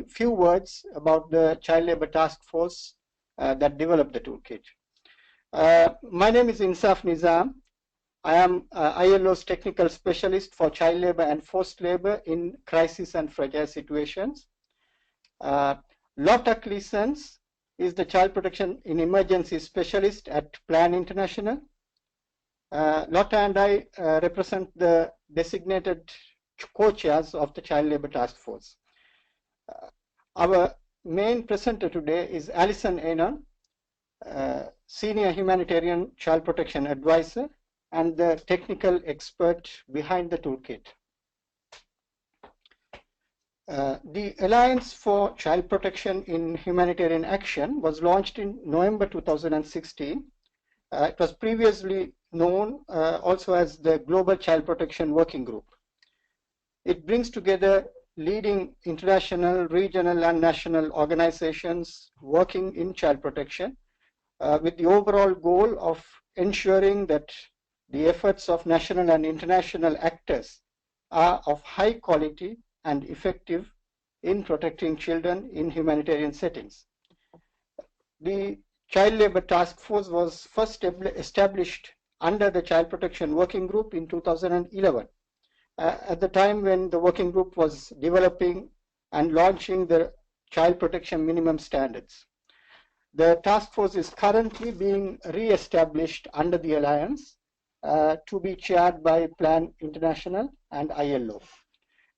few words about the Child Labour Task Force that developed the toolkit. My name is Insaf Nizam. I am ILO's technical specialist for child labor and forced labor in crisis and fragile situations. Lotta Cleasons is the child protection in emergency specialist at Plan International. Lotta and I represent the designated co-chairs of the Child Labour Task Force. Our main presenter today is Alison Anon, Senior Humanitarian Child Protection Advisor and the technical expert behind the toolkit. The Alliance for Child Protection in Humanitarian Action was launched in November 2016. It was previously known also as the Global Child Protection Working Group. It brings together leading international, regional, and national organizations working in child protection with the overall goal of ensuring that the efforts of national and international actors are of high quality and effective in protecting children in humanitarian settings. The Child Labour Task Force was first established under the Child Protection Working Group in 2011, at the time when the working group was developing and launching the child protection minimum standards. The task force is currently being re-established under the Alliance to be chaired by Plan International and ILO.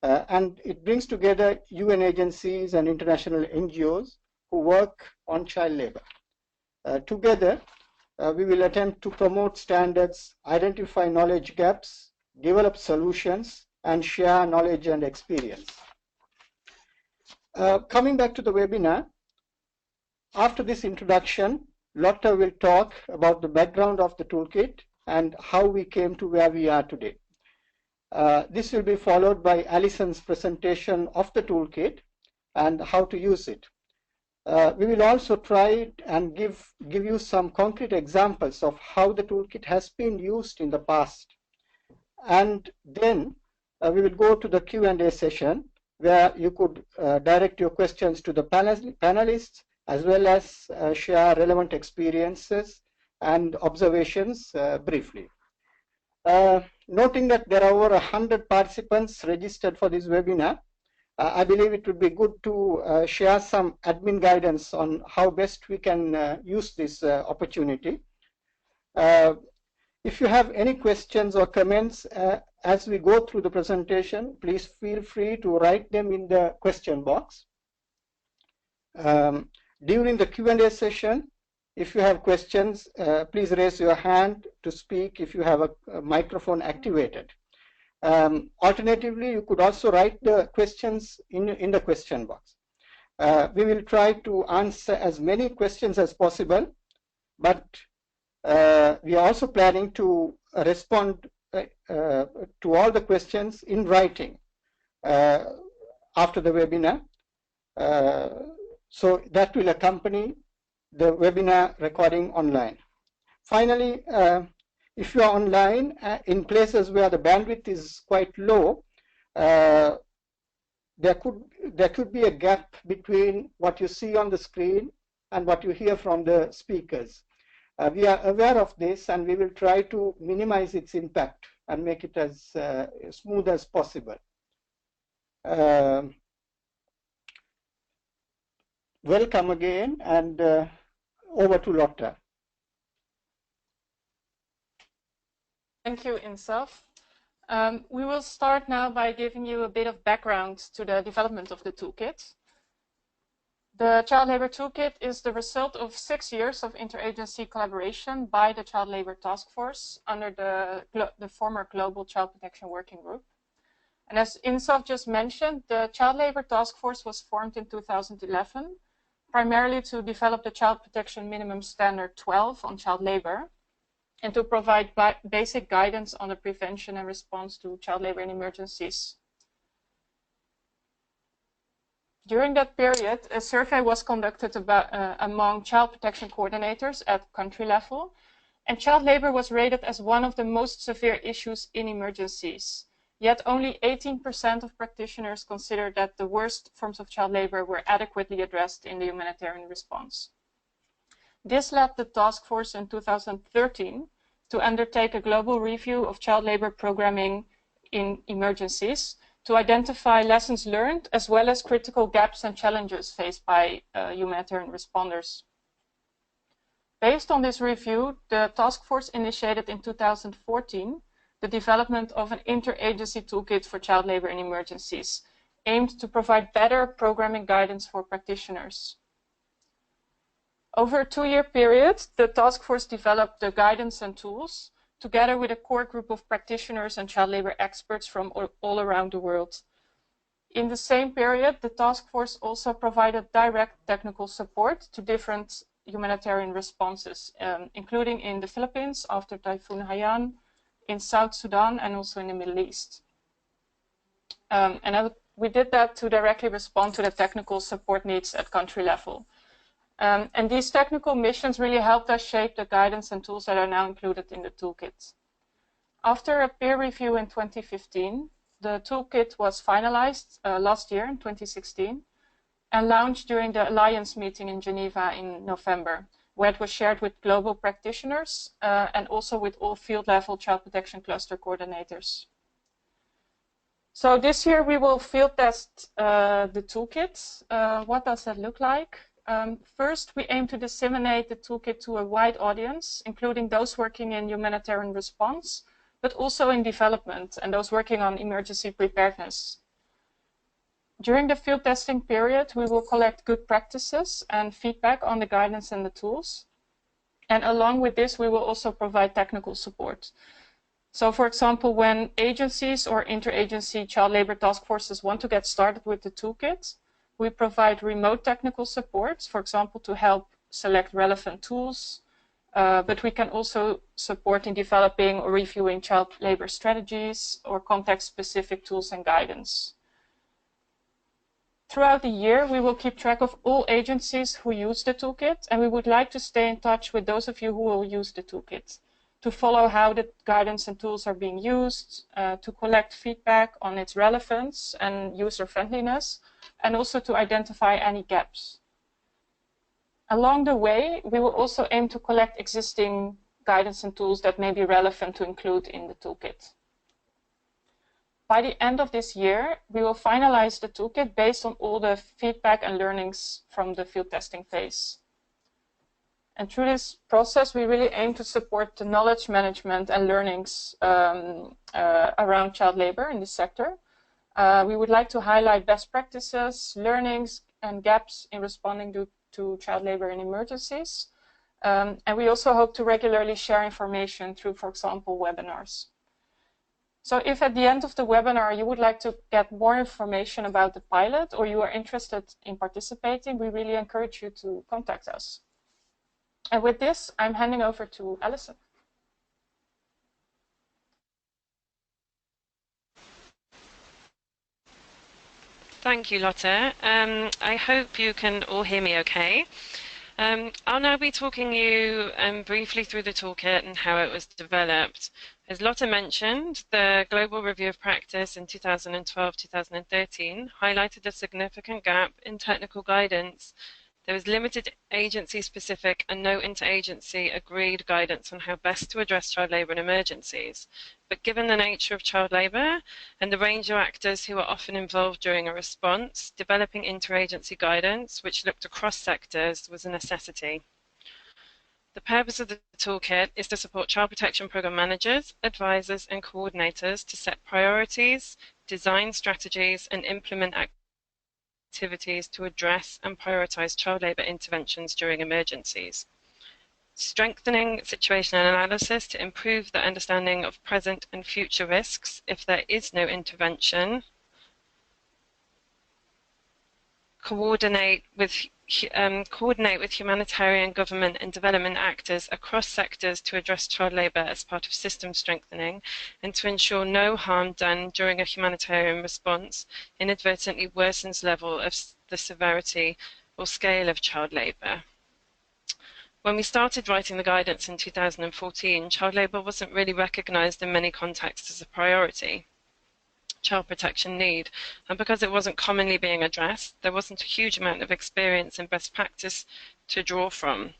And it brings together UN agencies and international NGOs who work on child labor. Together, we will attempt to promote standards, identify knowledge gaps, develop solutions, and share knowledge and experience. Coming back to the webinar, after this introduction, Lotta will talk about the background of the toolkit and how we came to where we are today. This will be followed by Alison's presentation of the toolkit and how to use it. We will also try and give you some concrete examples of how the toolkit has been used in the past. And then we will go to the Q&A session where you could direct your questions to the panelists as well as share relevant experiences and observations briefly. Noting that there are over 100 participants registered for this webinar, I believe it would be good to share some admin guidance on how best we can use this opportunity. If you have any questions or comments as we go through the presentation, please feel free to write them in the question box. During the Q&A session, if you have questions, please raise your hand to speak if you have a microphone activated. Alternatively, you could also write the questions in the question box. We will try to answer as many questions as possible, but we are also planning to respond to all the questions in writing after the webinar. So that will accompany the webinar recording online. Finally, if you are online in places where the bandwidth is quite low, there could be a gap between what you see on the screen and what you hear from the speakers. We are aware of this and we will try to minimize its impact and make it as smooth as possible. Welcome again, and over to Lotta. Thank you, Insaf. We will start now by giving you a bit of background to the development of the toolkit. The Child Labour Toolkit is the result of 6 years of interagency collaboration by the Child Labour Task Force under the former Global Child Protection Working Group. And as Insaf just mentioned, the Child Labour Task Force was formed in 2011, primarily to develop the Child Protection Minimum Standard 12 on child labour, and to provide basic guidance on the prevention and response to child labour in emergencies. During that period, a survey was conducted among child protection coordinators at country level, and child labour was rated as one of the most severe issues in emergencies. Yet only 18% of practitioners considered that the worst forms of child labor were adequately addressed in the humanitarian response. This led the task force in 2013 to undertake a global review of child labor programming in emergencies to identify lessons learned as well as critical gaps and challenges faced by humanitarian responders. Based on this review, the task force initiated in 2014 the development of an interagency toolkit for child labor in emergencies, aimed to provide better programming guidance for practitioners. Over a 2-year period, the task force developed the guidance and tools together with a core group of practitioners and child labor experts from all around the world. In the same period, the task force also provided direct technical support to different humanitarian responses, including in the Philippines after Typhoon Haiyan, in South Sudan, and also in the Middle East. We did that to directly respond to the technical support needs at country level. And these technical missions really helped us shape the guidance and tools that are now included in the toolkit. After a peer review in 2015, the toolkit was finalized last year in 2016 and launched during the Alliance meeting in Geneva in November, where it was shared with global practitioners and also with all field-level child protection cluster coordinators. So this year we will field test the toolkit. What does that look like? First, we aim to disseminate the toolkit to a wide audience, including those working in humanitarian response, but also in development and those working on emergency preparedness. During the field testing period, we will collect good practices and feedback on the guidance and the tools. And along with this, we will also provide technical support. So for example, when agencies or interagency child labor task forces want to get started with the toolkit, we provide remote technical support, for example, to help select relevant tools, but we can also support in developing or reviewing child labor strategies or context-specific tools and guidance. Throughout the year, we will keep track of all agencies who use the toolkit, and we would like to stay in touch with those of you who will use the toolkit, to follow how the guidance and tools are being used, to collect feedback on its relevance and user-friendliness, and also to identify any gaps. Along the way, we will also aim to collect existing guidance and tools that may be relevant to include in the toolkit. By the end of this year, we will finalize the toolkit based on all the feedback and learnings from the field testing phase. And through this process, we really aim to support the knowledge management and learnings around child labor in this sector. We would like to highlight best practices, learnings, and gaps in responding to child labor in emergencies. And we also hope to regularly share information through, for example, webinars. So if at the end of the webinar you would like to get more information about the pilot or you are interested in participating, we really encourage you to contact us. And with this, I'm handing over to Alison. Thank you, Lotte. I hope you can all hear me okay. I'll now be talking you briefly through the toolkit and how it was developed. As Lotte mentioned, the Global Review of Practice in 2012-2013 highlighted a significant gap in technical guidance. There was limited agency-specific and no interagency agreed guidance on how best to address child labour in emergencies. But given the nature of child labour and the range of actors who are often involved during a response, developing interagency guidance, which looked across sectors, was a necessity. The purpose of the toolkit is to support child protection programme managers, advisors and coordinators to set priorities, design strategies and implement activities to address and prioritise child labour interventions during emergencies. Strengthening situational analysis to improve the understanding of present and future risks if there is no intervention. Coordinate with humanitarian, government and development actors across sectors to address child labour as part of system strengthening and to ensure no harm done during a humanitarian response inadvertently worsens level of the severity or scale of child labour. When we started writing the guidance in 2014, child labour wasn't really recognised in many contexts as a priority. child protection need. And because it wasn't commonly being addressed, there wasn't a huge amount of experience and best practice to draw from.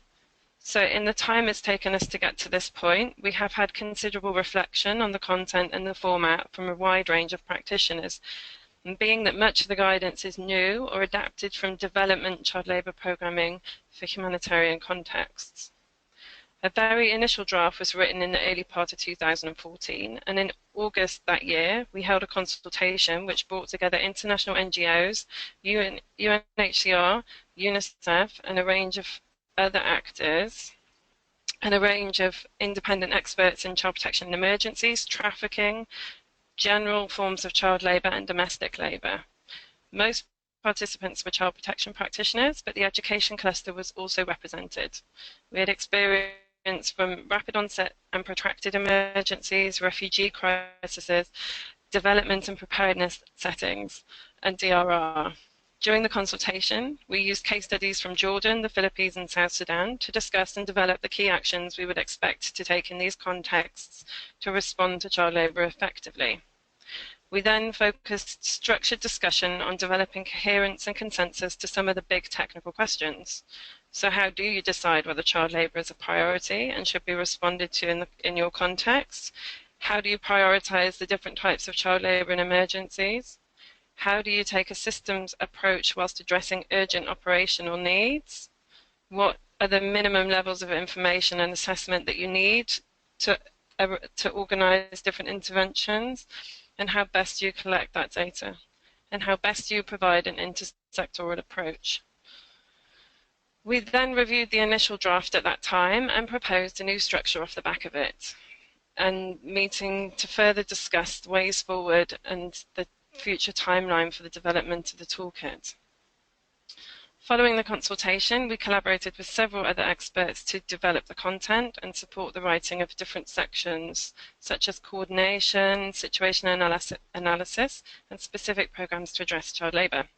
So in the time it's taken us to get to this point, we have had considerable reflection on the content and the format from a wide range of practitioners. And being that much of the guidance is new or adapted from development child labour programming for humanitarian contexts. A very initial draft was written in the early part of 2014, and in August that year we held a consultation which brought together international NGOs, UNHCR, UNICEF, and a range of other actors, and a range of independent experts in child protection and emergencies, trafficking, general forms of child labour and domestic labour. Most participants were child protection practitioners, but the education cluster was also represented. We had experience from rapid onset and protracted emergencies, refugee crises, development and preparedness settings, and DRR. During the consultation, we used case studies from Jordan, the Philippines, and South Sudan to discuss and develop the key actions we would expect to take in these contexts to respond to child labour effectively. We then focused structured discussion on developing coherence and consensus to some of the big technical questions. So how do you decide whether child labour is a priority and should be responded to in your context? How do you prioritise the different types of child labour and emergencies? How do you take a systems approach whilst addressing urgent operational needs? What are the minimum levels of information and assessment that you need to organise different interventions? And how best do you collect that data? And how best do you provide an intersectoral approach? We then reviewed the initial draft at that time and proposed a new structure off the back of it, and meeting to further discuss the ways forward and the future timeline for the development of the toolkit. Following the consultation, we collaborated with several other experts to develop the content and support the writing of different sections, such as coordination, situation analysis, and specific programs to address child labour.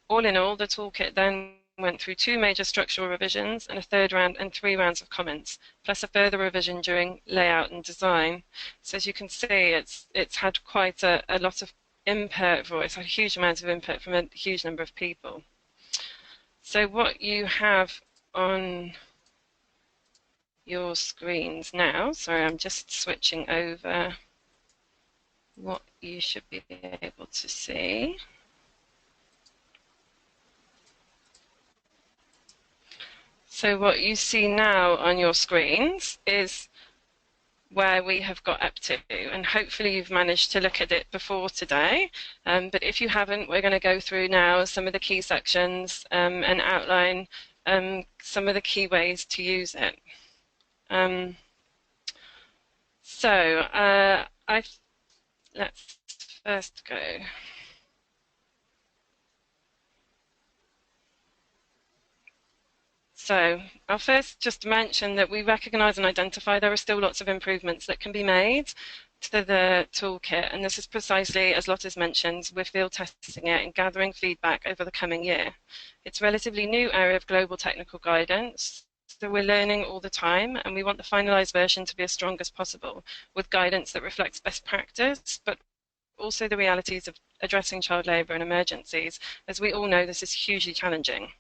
All in all, the toolkit then went through 2 major structural revisions and a 3rd round and 3 rounds of comments, plus a further revision during layout and design. So as you can see, it's had quite a lot of input, or it's had a huge amount of input from a huge number of people. So what you have on your screens now, sorry, I'm just switching over what you should be able to see. So what you see now on your screens is where we have got up to, and hopefully you've managed to look at it before today, but if you haven't, we're going to go through now some of the key sections and outline some of the key ways to use it. Let's first go. So I'll first just mention that we recognise and identify there are still lots of improvements that can be made to the toolkit, and this is precisely, as Lotta's mentioned, we're field testing it and gathering feedback over the coming year. It's a relatively new area of global technical guidance, so we're learning all the time, and we want the finalised version to be as strong as possible, with guidance that reflects best practice, but also the realities of addressing child labour and emergencies. As we all know, this is hugely challenging.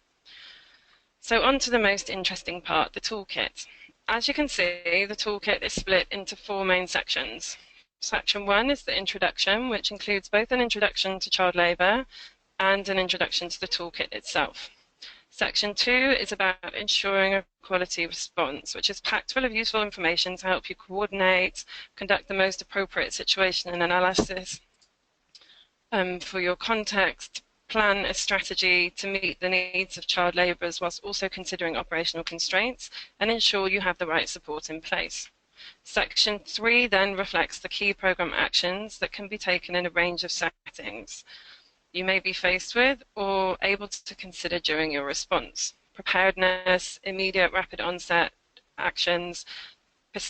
So on to the most interesting part, the toolkit. As you can see, the toolkit is split into 4 main sections. Section 1 is the introduction, which includes both an introduction to child labour and an introduction to the toolkit itself. Section 2 is about ensuring a quality response, which is packed full of useful information to help you coordinate, conduct the most appropriate situation and analysis for your context, plan a strategy to meet the needs of child labourers whilst also considering operational constraints, and ensure you have the right support in place. Section 3 then reflects the key programme actions that can be taken in a range of settings you may be faced with or able to consider during your response. Preparedness, immediate rapid onset actions,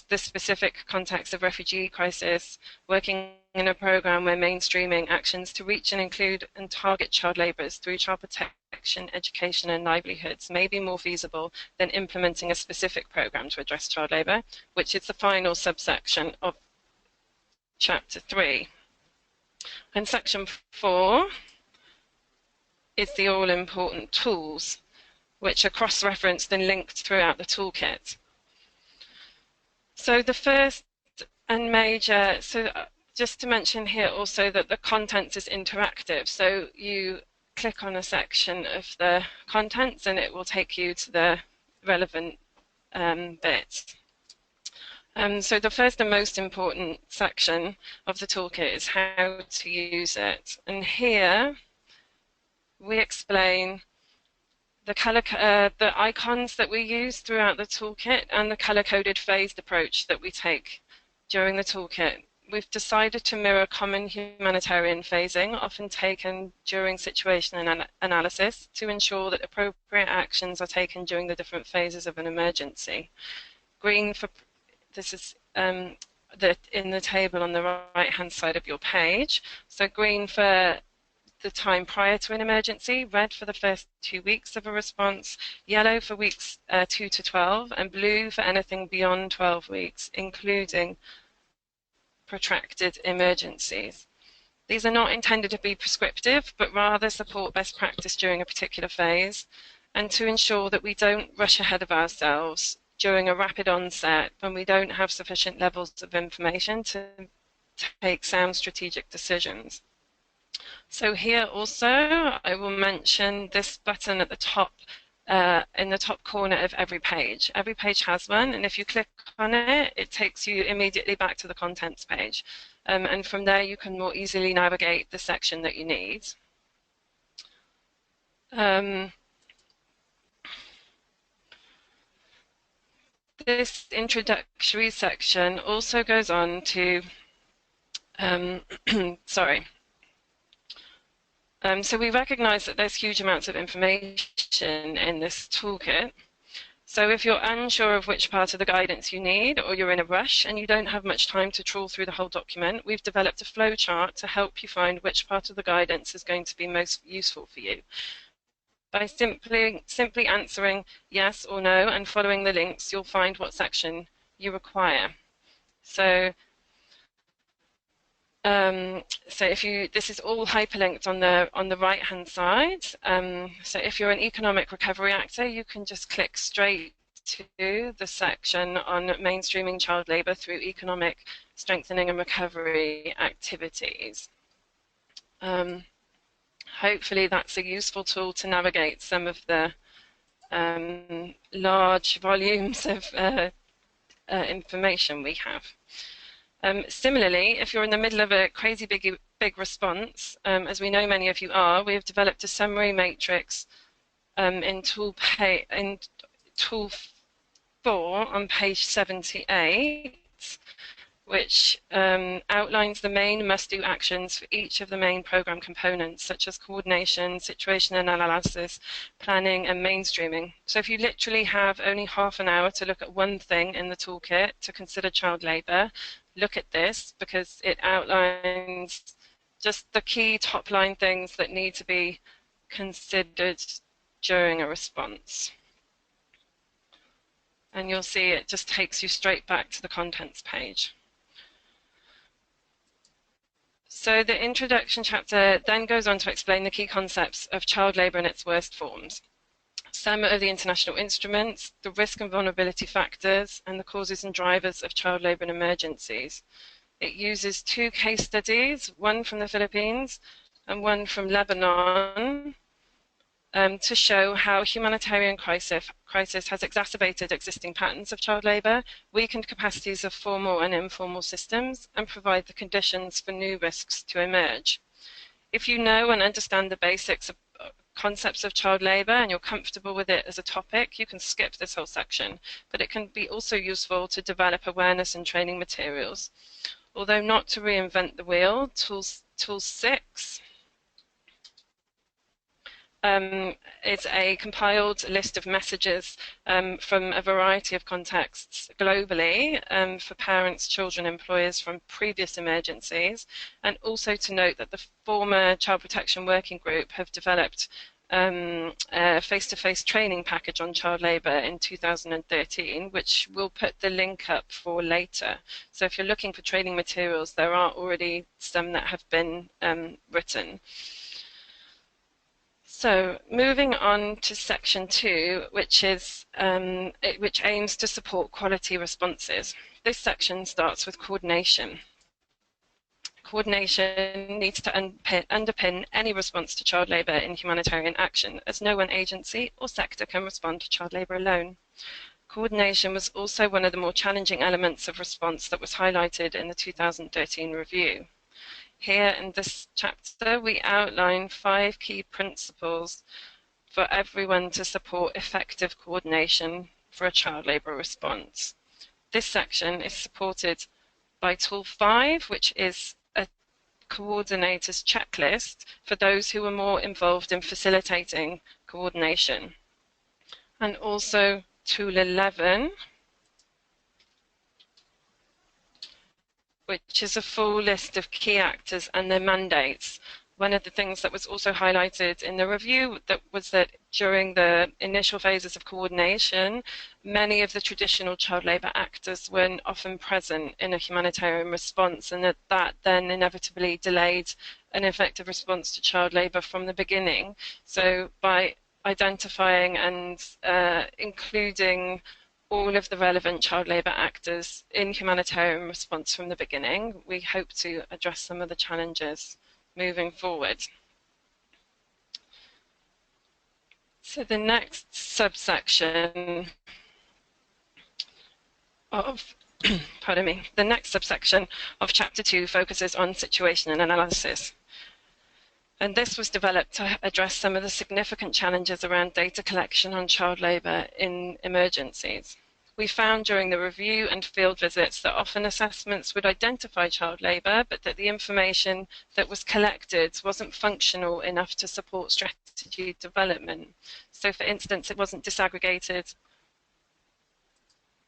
the specific context of refugee crisis, working in a programme where mainstreaming actions to reach and include and target child labourers through child protection, education and livelihoods may be more feasible than implementing a specific programme to address child labour, which is the final subsection of Chapter 3. And section 4 is the all-important tools, which are cross-referenced and linked throughout the toolkit. So the first and major, just to mention here also that the contents is interactive. So you click on a section of the contents and it will take you to the relevant bits. So the first and most important section of the toolkit is how to use it. And here we explain the icons that we use throughout the toolkit and the color-coded phased approach that we take during the toolkit. We've decided to mirror common humanitarian phasing, often taken during situation analysis, to ensure that appropriate actions are taken during the different phases of an emergency. Green for this is in the table on the right-hand side of your page. So green for the time prior to an emergency, red for the first 2 weeks of a response, yellow for weeks 2 to 12, and blue for anything beyond 12 weeks, including protracted emergencies. These are not intended to be prescriptive, but rather support best practice during a particular phase, and to ensure that we don't rush ahead of ourselves during a rapid onset when we don't have sufficient levels of information to take sound strategic decisions. So here also I will mention this button at the top, in the top corner of every page. Every page has one, and if you click on it, it takes you immediately back to the contents page. And from there you can more easily navigate the section that you need. This introductory section also goes on to, sorry. So we recognize that there's huge amounts of information in this toolkit. So if you're unsure of which part of the guidance you need, or you're in a rush and you don't have much time to trawl through the whole document, we've developed a flow chart to help you find which part of the guidance is going to be most useful for you. By simply answering yes or no and following the links, you'll find what section you require. So this is all hyperlinked on the right-hand side. So if you're an economic recovery actor, you can just click straight to the section on mainstreaming child labour through economic strengthening and recovery activities. Hopefully that's a useful tool to navigate some of the large volumes of information we have. Similarly, if you're in the middle of a crazy big response, as we know many of you are, we have developed a summary matrix in Tool 4 on page 78, which outlines the main must-do actions for each of the main program components, such as coordination, situation analysis, planning, and mainstreaming. So if you literally have only half an hour to look at one thing in the toolkit to consider child labour, look at this, because it outlines just the key top-line things that need to be considered during a response. And you'll see it just takes you straight back to the contents page. So the introduction chapter then goes on to explain the key concepts of child labour and its worst forms, some of the international instruments, the risk and vulnerability factors, and the causes and drivers of child labour and emergencies. It uses 2 case studies, one from the Philippines and one from Lebanon, to show how humanitarian crisis has exacerbated existing patterns of child labour, weakened capacities of formal and informal systems, and provide the conditions for new risks to emerge. If you know and understand the basics of concepts of child labour and you're comfortable with it as a topic, you can skip this whole section, but it can be also useful to develop awareness and training materials. Although not to reinvent the wheel, Tool 6 it's a compiled list of messages from a variety of contexts globally for parents, children, employers from previous emergencies, and also to note that the former Child Protection Working Group have developed face-to-face training package on child labour in 2013, which we'll put the link up for later. So if you're looking for training materials, there are already some that have been written. So moving on to section 2, which aims to support quality responses. This section starts with coordination. Coordination needs to underpin any response to child labour in humanitarian action, as no one agency or sector can respond to child labour alone. Coordination was also one of the more challenging elements of response that was highlighted in the 2013 review. Here in this chapter, we outline 5 key principles for everyone to support effective coordination for a child labour response. This section is supported by Tool 5, which is a coordinator's checklist for those who are more involved in facilitating coordination. And also Tool 11, which is a full list of key actors and their mandates. One of the things that was also highlighted in the review was that during the initial phases of coordination, many of the traditional child labour actors weren't often present in a humanitarian response, and that then inevitably delayed an effective response to child labour from the beginning. So by identifying and including all of the relevant child labour actors in humanitarian response from the beginning, we hope to address some of the challenges moving forward. So the next subsection of the next subsection of Chapter 2 focuses on situation and analysis. And this was developed to address some of the significant challenges around data collection on child labour in emergencies. We found during the review and field visits that often assessments would identify child labour, but that the information that was collected wasn't functional enough to support strategy development. So for instance, it wasn't disaggregated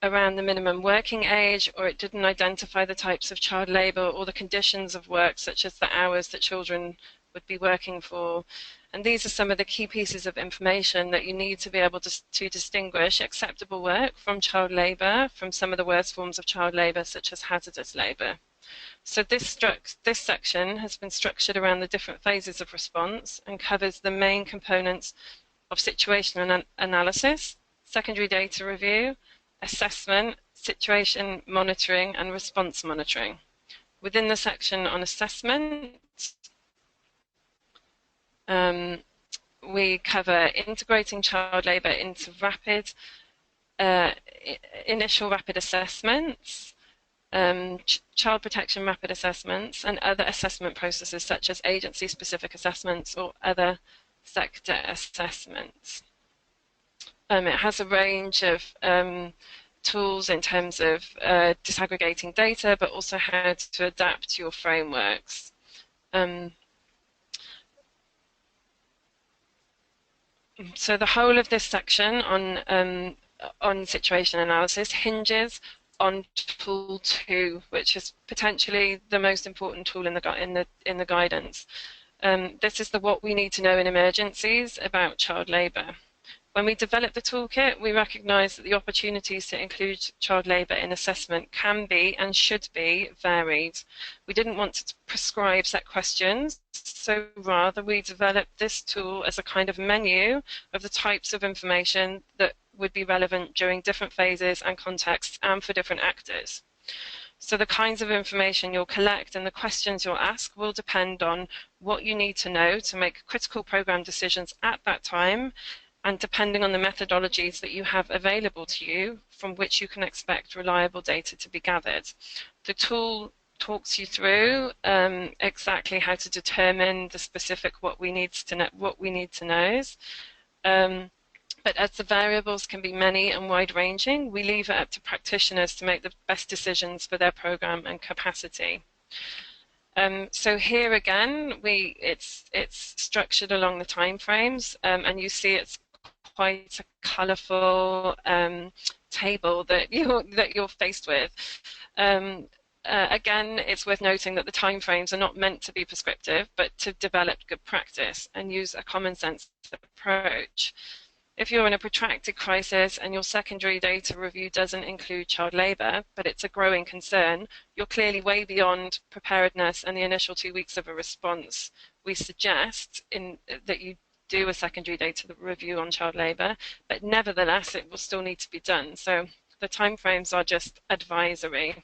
around the minimum working age, or it didn't identify the types of child labour or the conditions of work, such as the hours that children would be working for. And these are some of the key pieces of information that you need to be able to distinguish acceptable work from child labour, from some of the worst forms of child labour, such as hazardous labour. So this section has been structured around the different phases of response and covers the main components of situation analysis, secondary data review, assessment, situation monitoring, and response monitoring. Within the section on assessment, we cover integrating child labour into initial rapid assessments, child protection rapid assessments, and other assessment processes such as agency-specific assessments or other sector assessments. It has a range of tools in terms of disaggregating data, but also how to adapt your frameworks. So the whole of this section on situation analysis hinges on Tool 2, which is potentially the most important tool in the guidance. This is the what we need to know in emergencies about child labour. When we developed the toolkit, we recognised that the opportunities to include child labour in assessment can be and should be varied. We didn't want to prescribe set questions, so rather we developed this tool as a kind of menu of the types of information that would be relevant during different phases and contexts and for different actors. So the kinds of information you'll collect and the questions you'll ask will depend on what you need to know to make critical programme decisions at that time, and depending on the methodologies that you have available to you from which you can expect reliable data to be gathered. The tool talks you through exactly how to determine the specific what we need to know. But as the variables can be many and wide-ranging, we leave it up to practitioners to make the best decisions for their programme and capacity. So here again, it's structured along the timeframes, and you see it's quite a colourful table that you're faced with. Again, it's worth noting that the timeframes are not meant to be prescriptive, but to develop good practice and use a common sense approach. If you're in a protracted crisis and your secondary data review doesn't include child labour, but it's a growing concern, you're clearly way beyond preparedness and the initial 2 weeks of a response. We suggest that you do a secondary data review on child labour, but nevertheless, it will still need to be done. So the timeframes are just advisory.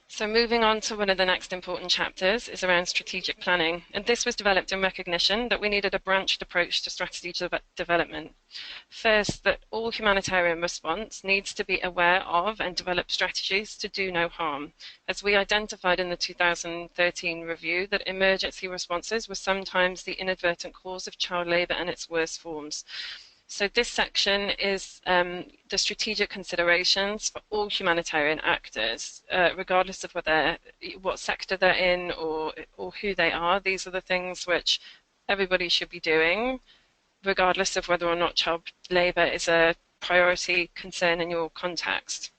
So moving on to one of the next important chapters is around strategic planning. And this was developed in recognition that we needed a branched approach to strategy development. First, that all humanitarian response needs to be aware of and develop strategies to do no harm. As we identified in the 2013 review, that emergency responses were sometimes the inadvertent cause of child labour and its worst forms. So this section is the strategic considerations for all humanitarian actors, regardless of what sector they're in or who they are. These are the things which everybody should be doing, regardless of whether or not child labour is a priority concern in your context.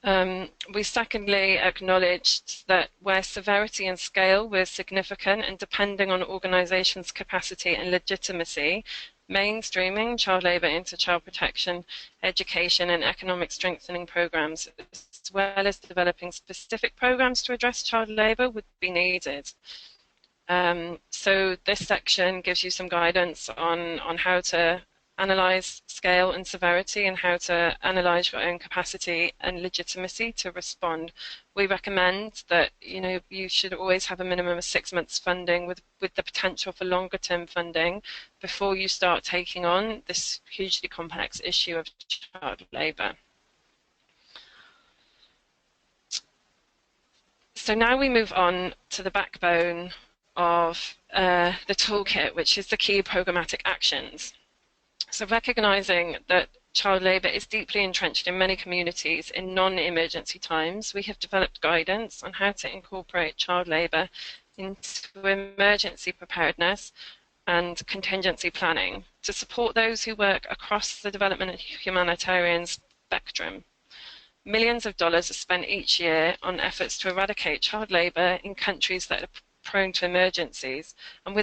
We secondly acknowledged that where severity and scale were significant and depending on organisations' capacity and legitimacy, mainstreaming child labour into child protection, education and economic strengthening programmes, as well as developing specific programmes to address child labour, would be needed. So this section gives you some guidance on how to analyse scale and severity and how to analyse your own capacity and legitimacy to respond. We recommend that you should always have a minimum of 6 months funding with the potential for longer term funding before you start taking on this hugely complex issue of child labour. So now we move on to the backbone of the toolkit, which is the key programmatic actions. So recognising that child labour is deeply entrenched in many communities in non-emergency times, we have developed guidance on how to incorporate child labour into emergency preparedness and contingency planning to support those who work across the development and humanitarian spectrum. Millions of dollars are spent each year on efforts to eradicate child labour in countries that are prone to emergencies, and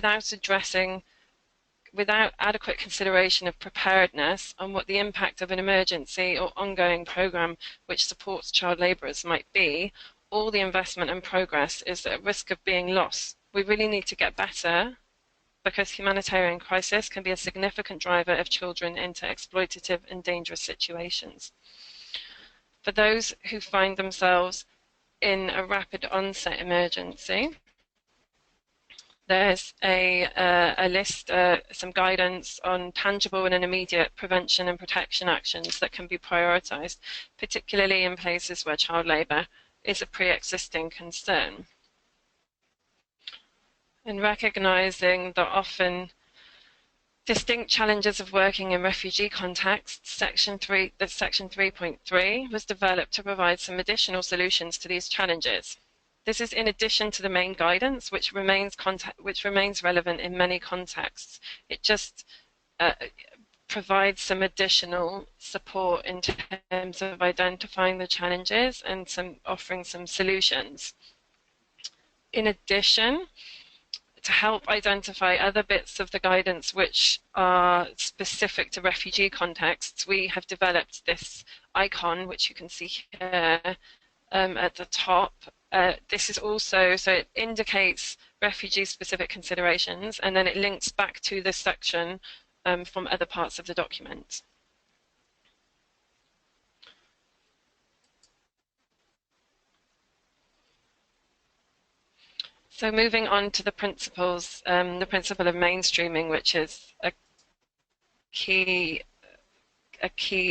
without adequate consideration of preparedness on what the impact of an emergency or ongoing programme which supports child labourers might be, all the investment and progress is at risk of being lost. We really need to get better because humanitarian crisis can be a significant driver of children into exploitative and dangerous situations. For those who find themselves in a rapid onset emergency, there's a list, some guidance on tangible and immediate prevention and protection actions that can be prioritised, particularly in places where child labour is a pre-existing concern. And recognising the often distinct challenges of working in refugee contexts, Section 3.3 was developed to provide some additional solutions to these challenges. This is in addition to the main guidance, which remains relevant in many contexts. It just provides some additional support in terms of identifying the challenges and offering some solutions. In addition, to help identify other bits of the guidance which are specific to refugee contexts, we have developed this icon, which you can see here at the top. This is also, so it indicates refugee-specific considerations, and then it links back to this section from other parts of the document. So moving on to the principles, the principle of mainstreaming, which is a key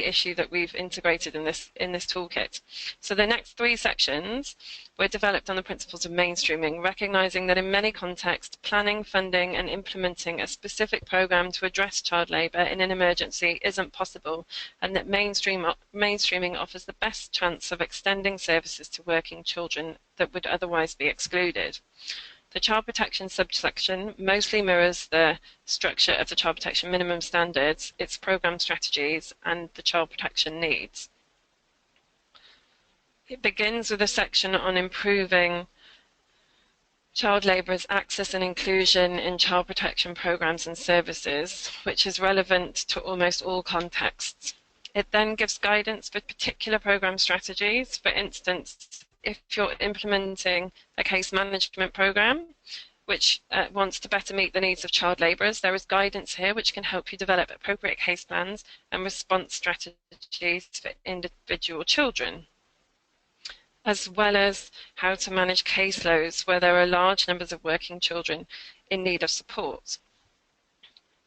issue that we've integrated in this toolkit. So the next 3 sections were developed on the principles of mainstreaming, recognizing that in many contexts, planning, funding, and implementing a specific program to address child labour in an emergency isn't possible, and that mainstreaming offers the best chance of extending services to working children that would otherwise be excluded. The child protection subsection mostly mirrors the structure of the child protection minimum standards, its program strategies, and the child protection needs. It begins with a section on improving child labourers' access and inclusion in child protection programs and services, which is relevant to almost all contexts. It then gives guidance for particular program strategies. For instance, if you're implementing a case management program, which wants to better meet the needs of child labourers, there is guidance here which can help you develop appropriate case plans and response strategies for individual children, as well as how to manage caseloads where there are large numbers of working children in need of support.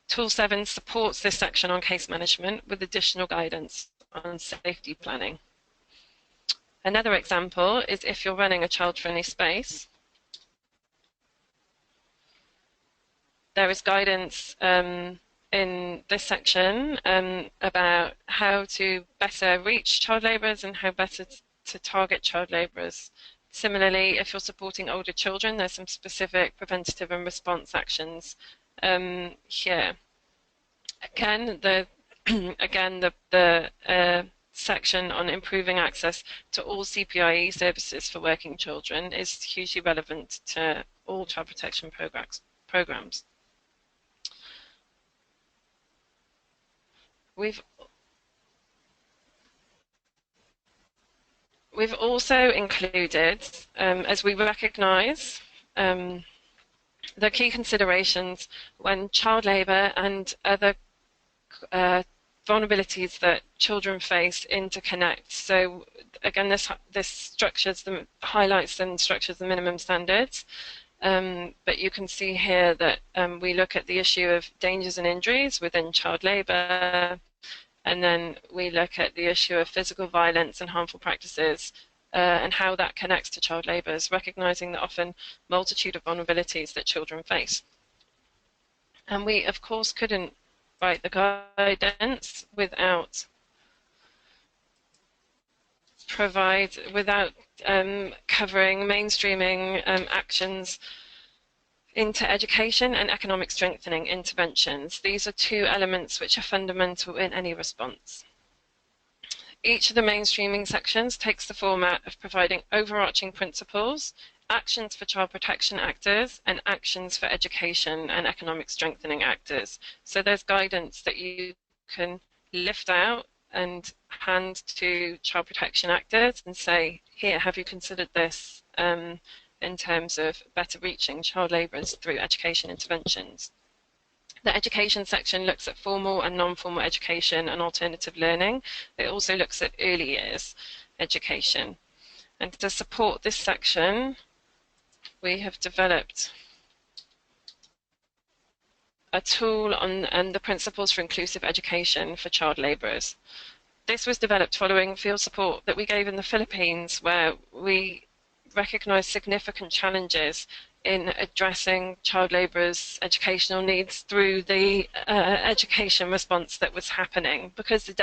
Tool 7 supports this section on case management with additional guidance on safety planning. Another example is if you're running a child-friendly space. There is guidance in this section about how to better reach child labourers and how better to target child labourers. Similarly, if you're supporting older children, there's some specific preventative and response actions here. Again, the section on improving access to all CPIE services for working children is hugely relevant to all child protection programs. We've also included, as we recognise the key considerations when child labour and other vulnerabilities that children face interconnect. So again, this highlights and structures the minimum standards. But you can see here that we look at the issue of dangers and injuries within child labour, and then we look at the issue of physical violence and harmful practices and how that connects to child labourers, recognising the often multitude of vulnerabilities that children face. And we, of course, couldn't write the guidance without covering mainstreaming actions into education and economic strengthening interventions. These are two elements which are fundamental in any response. Each of the mainstreaming sections takes the format of providing overarching principles, actions for child protection actors, and actions for education and economic strengthening actors. So there's guidance that you can lift out and hand to child protection actors and say, here, have you considered this in terms of better reaching child labourers through education interventions? The education section looks at formal and non-formal education and alternative learning. It also looks at early years education. And to support this section, we have developed a tool on the principles for inclusive education for child labourers. This was developed following field support that we gave in the Philippines, where we recognised significant challenges in addressing child labourers' educational needs through the education response that was happening, because the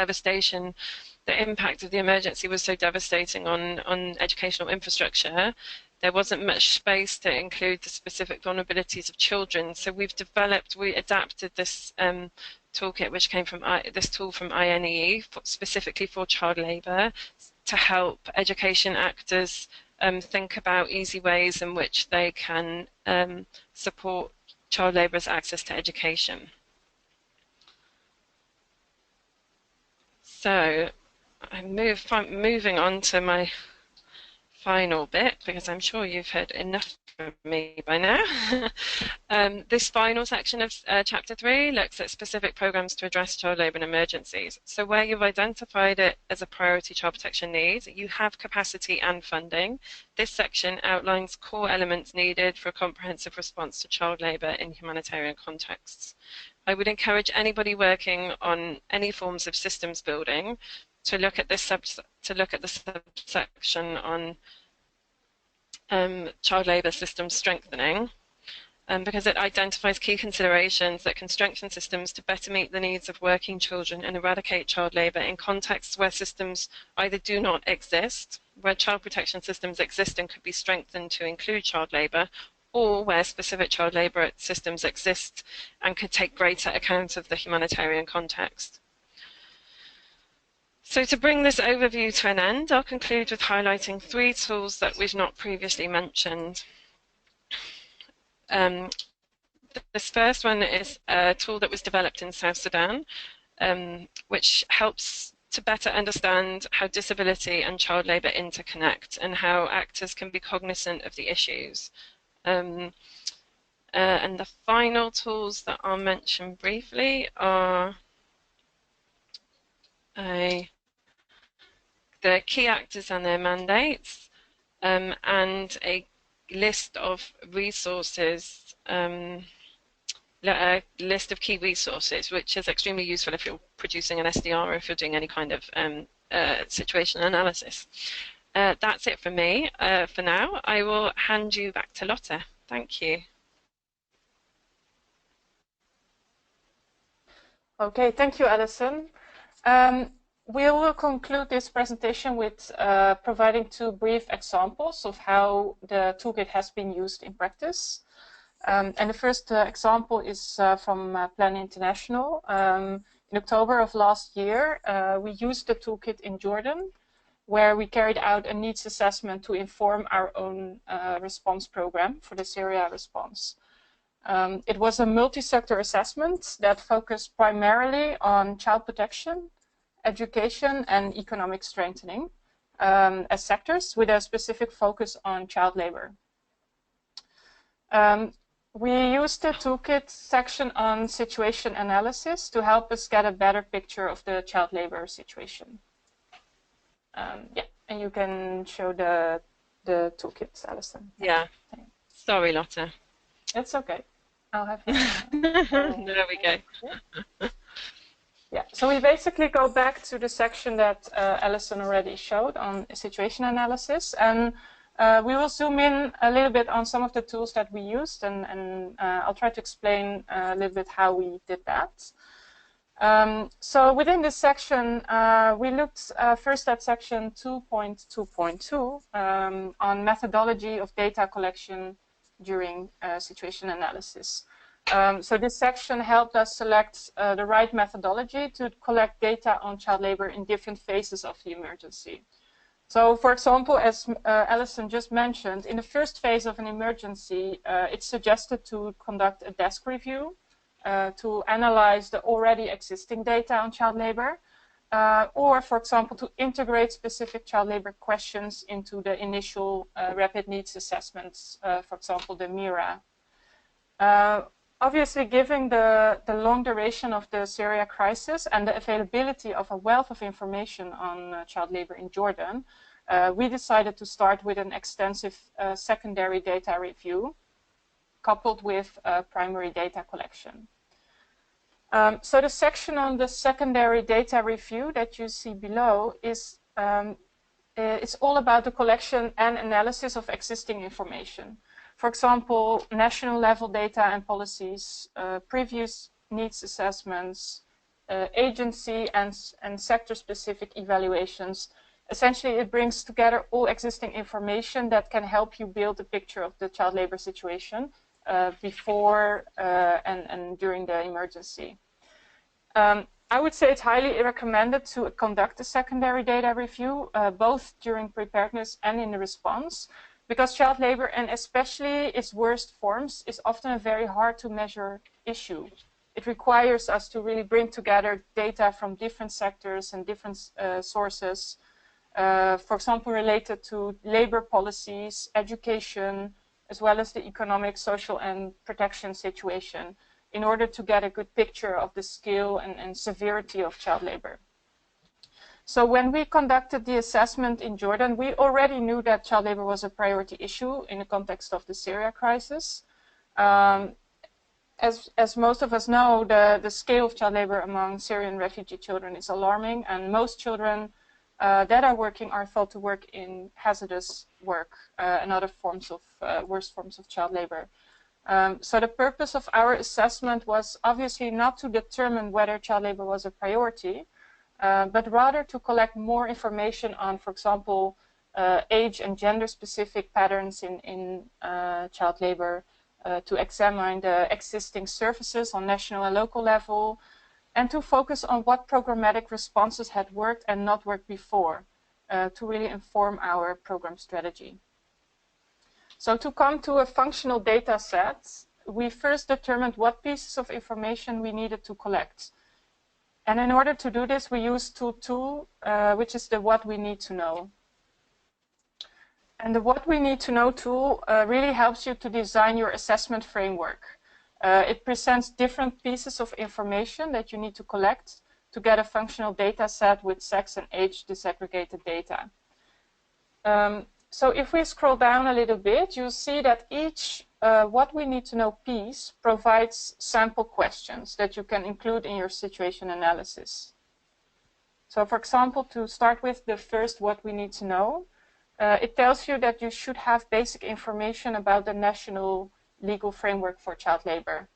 impact of the emergency was so devastating on educational infrastructure. There wasn't much space to include the specific vulnerabilities of children. So we adapted this toolkit, which came from this tool from INEE, specifically for child labour, to help education actors think about easy ways in which they can support child labourers' access to education. So I'm moving on to my final bit, because I'm sure you've heard enough from me by now. This final section of Chapter 3 looks at specific programs to address child labour and emergencies. So where you've identified it as a priority child protection need, you have capacity and funding. This section outlines core elements needed for a comprehensive response to child labour in humanitarian contexts. I would encourage anybody working on any forms of systems building to look at this subsection on child labour systems strengthening, because it identifies key considerations that can strengthen systems to better meet the needs of working children and eradicate child labour in contexts where systems either do not exist, where child protection systems exist and could be strengthened to include child labour, or where specific child labour systems exist and could take greater account of the humanitarian context. So to bring this overview to an end, I'll conclude with highlighting 3 tools that we've not previously mentioned. This first one is a tool that was developed in South Sudan, which helps to better understand how disability and child labour interconnect and how actors can be cognizant of the issues. And the final tools that I'll mention briefly are the key actors and their mandates, and a list of resources, a list of key resources, which is extremely useful if you're producing an SDR or if you're doing any kind of situation analysis. That's it for me for now. I will hand you back to Lotte. Thank you. Okay, thank you, Alison. We will conclude this presentation with providing 2 brief examples of how the toolkit has been used in practice. And the first example is from Plan International. In October of last year, we used the toolkit in Jordan, where we carried out a needs assessment to inform our own response program for the Syria response. It was a multi-sector assessment that focused primarily on child protection, education, and economic strengthening as sectors, with a specific focus on child labor. We used the toolkit section on situation analysis to help us get a better picture of the child labor situation. Yeah, and you can show the toolkit, Alison. Yeah. Sorry, Lotte. It's okay. I'll have it. There we go. Yeah, so we basically go back to the section that Alison already showed on situation analysis, and we will zoom in a little bit on some of the tools that we used, and I'll try to explain a little bit how we did that. So within this section, we looked first at section 2.2.2 on methodology of data collection during situation analysis. So this section helped us select the right methodology to collect data on child labor in different phases of the emergency. So, for example, as Alison just mentioned, in the first phase of an emergency, it's suggested to conduct a desk review to analyze the already existing data on child labor, or, for example, to integrate specific child labor questions into the initial rapid needs assessments, for example, the MIRA. Obviously, given the long duration of the Syria crisis and the availability of a wealth of information on child labor in Jordan, we decided to start with an extensive secondary data review coupled with primary data collection. So the section on the secondary data review that you see below is it's all about the collection and analysis of existing information. For example, national level data and policies, previous needs assessments, agency and sector-specific evaluations. Essentially, it brings together all existing information that can help you build a picture of the child labor situation before and during the emergency. I would say it's highly recommended to conduct a secondary data review, both during preparedness and in the response, because child labor, and especially its worst forms, is often a very hard to measure issue. It requires us to really bring together data from different sectors and different sources, for example, related to labor policies, education, as well as the economic, social, and protection situation, in order to get a good picture of the scale and severity of child labor. So when we conducted the assessment in Jordan, we already knew that child labor was a priority issue in the context of the Syria crisis. As most of us know, the scale of child labor among Syrian refugee children is alarming, and most children that are working are thought to work in hazardous work and other forms of worst forms of child labor. So the purpose of our assessment was obviously not to determine whether child labor was a priority, but rather to collect more information on, for example, age and gender-specific patterns in child labor, to examine the existing services on national and local level, and to focus on what programmatic responses had worked and not worked before, to really inform our program strategy. So to come to a functional data set, we first determined what pieces of information we needed to collect. And in order to do this, we used tool 2, which is the what we need to know. And the what we need to know tool really helps you to design your assessment framework. It presents different pieces of information that you need to collect to get a functional data set with sex and age disaggregated data. So if we scroll down a little bit, you'll see that each what we need to know piece provides sample questions that you can include in your situation analysis. So for example, to start with the first what we need to know, it tells you that you should have basic information about the national legal framework for child labor.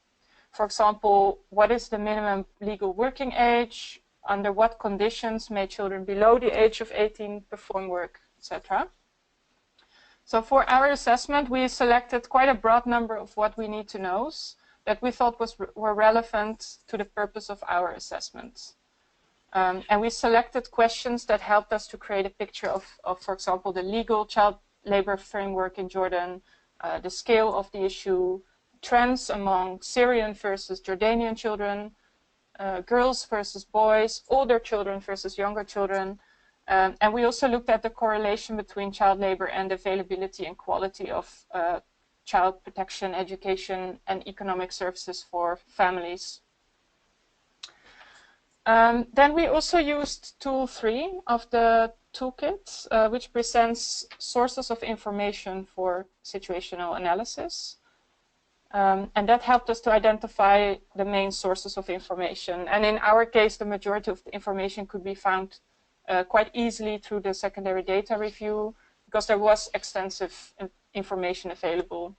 For example, what is the minimum legal working age? Under what conditions may children below the age of 18 perform work, etc. So for our assessment, we selected quite a broad number of what we need to knows that we thought were relevant to the purpose of our assessment. And we selected questions that helped us to create a picture of, for example, the legal child labor framework in Jordan, the scale of the issue, trends among Syrian versus Jordanian children, girls versus boys, older children versus younger children. And we also looked at the correlation between child labor and availability and quality of child protection, education, and economic services for families. Then we also used tool 3 of the toolkit, which presents sources of information for situational analysis. And that helped us to identify the main sources of information. And in our case, the majority of the information could be found quite easily through the secondary data review, because there was extensive information available.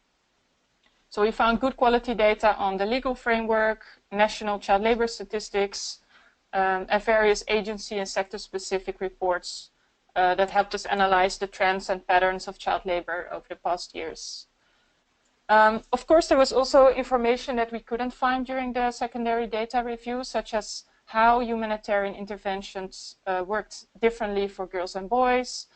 So we found good quality data on the legal framework, national child labor statistics, and various agency and sector-specific reports that helped us analyze the trends and patterns of child labor over the past years. Of course, there was also information that we couldn't find during the secondary data review, such as how humanitarian interventions worked differently for girls and boys,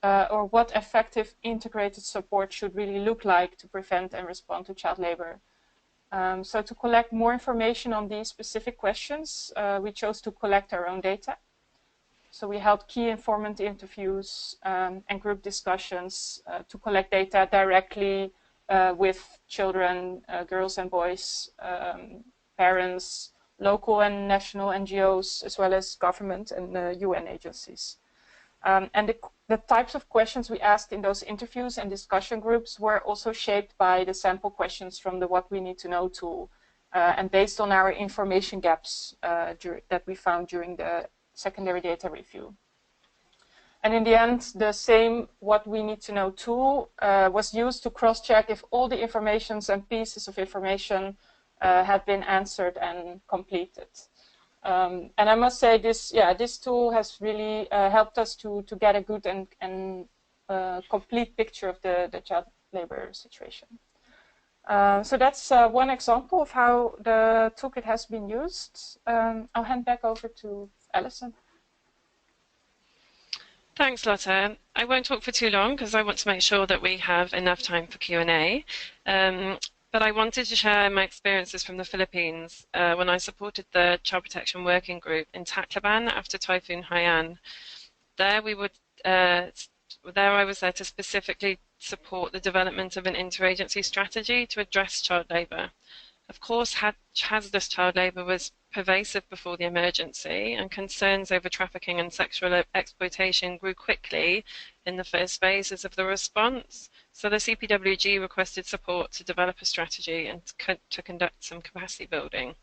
or what effective integrated support should really look like to prevent and respond to child labor. So to collect more information on these specific questions, we chose to collect our own data. So we held key informant interviews and group discussions to collect data directly with children, girls and boys, parents, local and national NGOs, as well as government and UN agencies. And the types of questions we asked in those interviews and discussion groups were also shaped by the sample questions from the What We Need to Know tool, and based on our information gaps that we found during the secondary data review. And in the end, the same What We Need to Know tool was used to cross-check if all the informations and pieces of information had been answered and completed. And I must say this tool has really helped us to get a good and complete picture of the child labor situation. So that's one example of how the toolkit has been used. I'll hand back over to Alison. Thanks, Lotte. I won't talk for too long because I want to make sure that we have enough time for Q&A. But I wanted to share my experiences from the Philippines when I supported the Child Protection Working Group in Tacloban after Typhoon Haiyan. There I was there to specifically support the development of an interagency strategy to address child labour. Of course, hazardous child labour was pervasive before the emergency, and concerns over trafficking and sexual exploitation grew quickly in the first phases of the response. So the CPWG requested support to develop a strategy and to conduct some capacity building.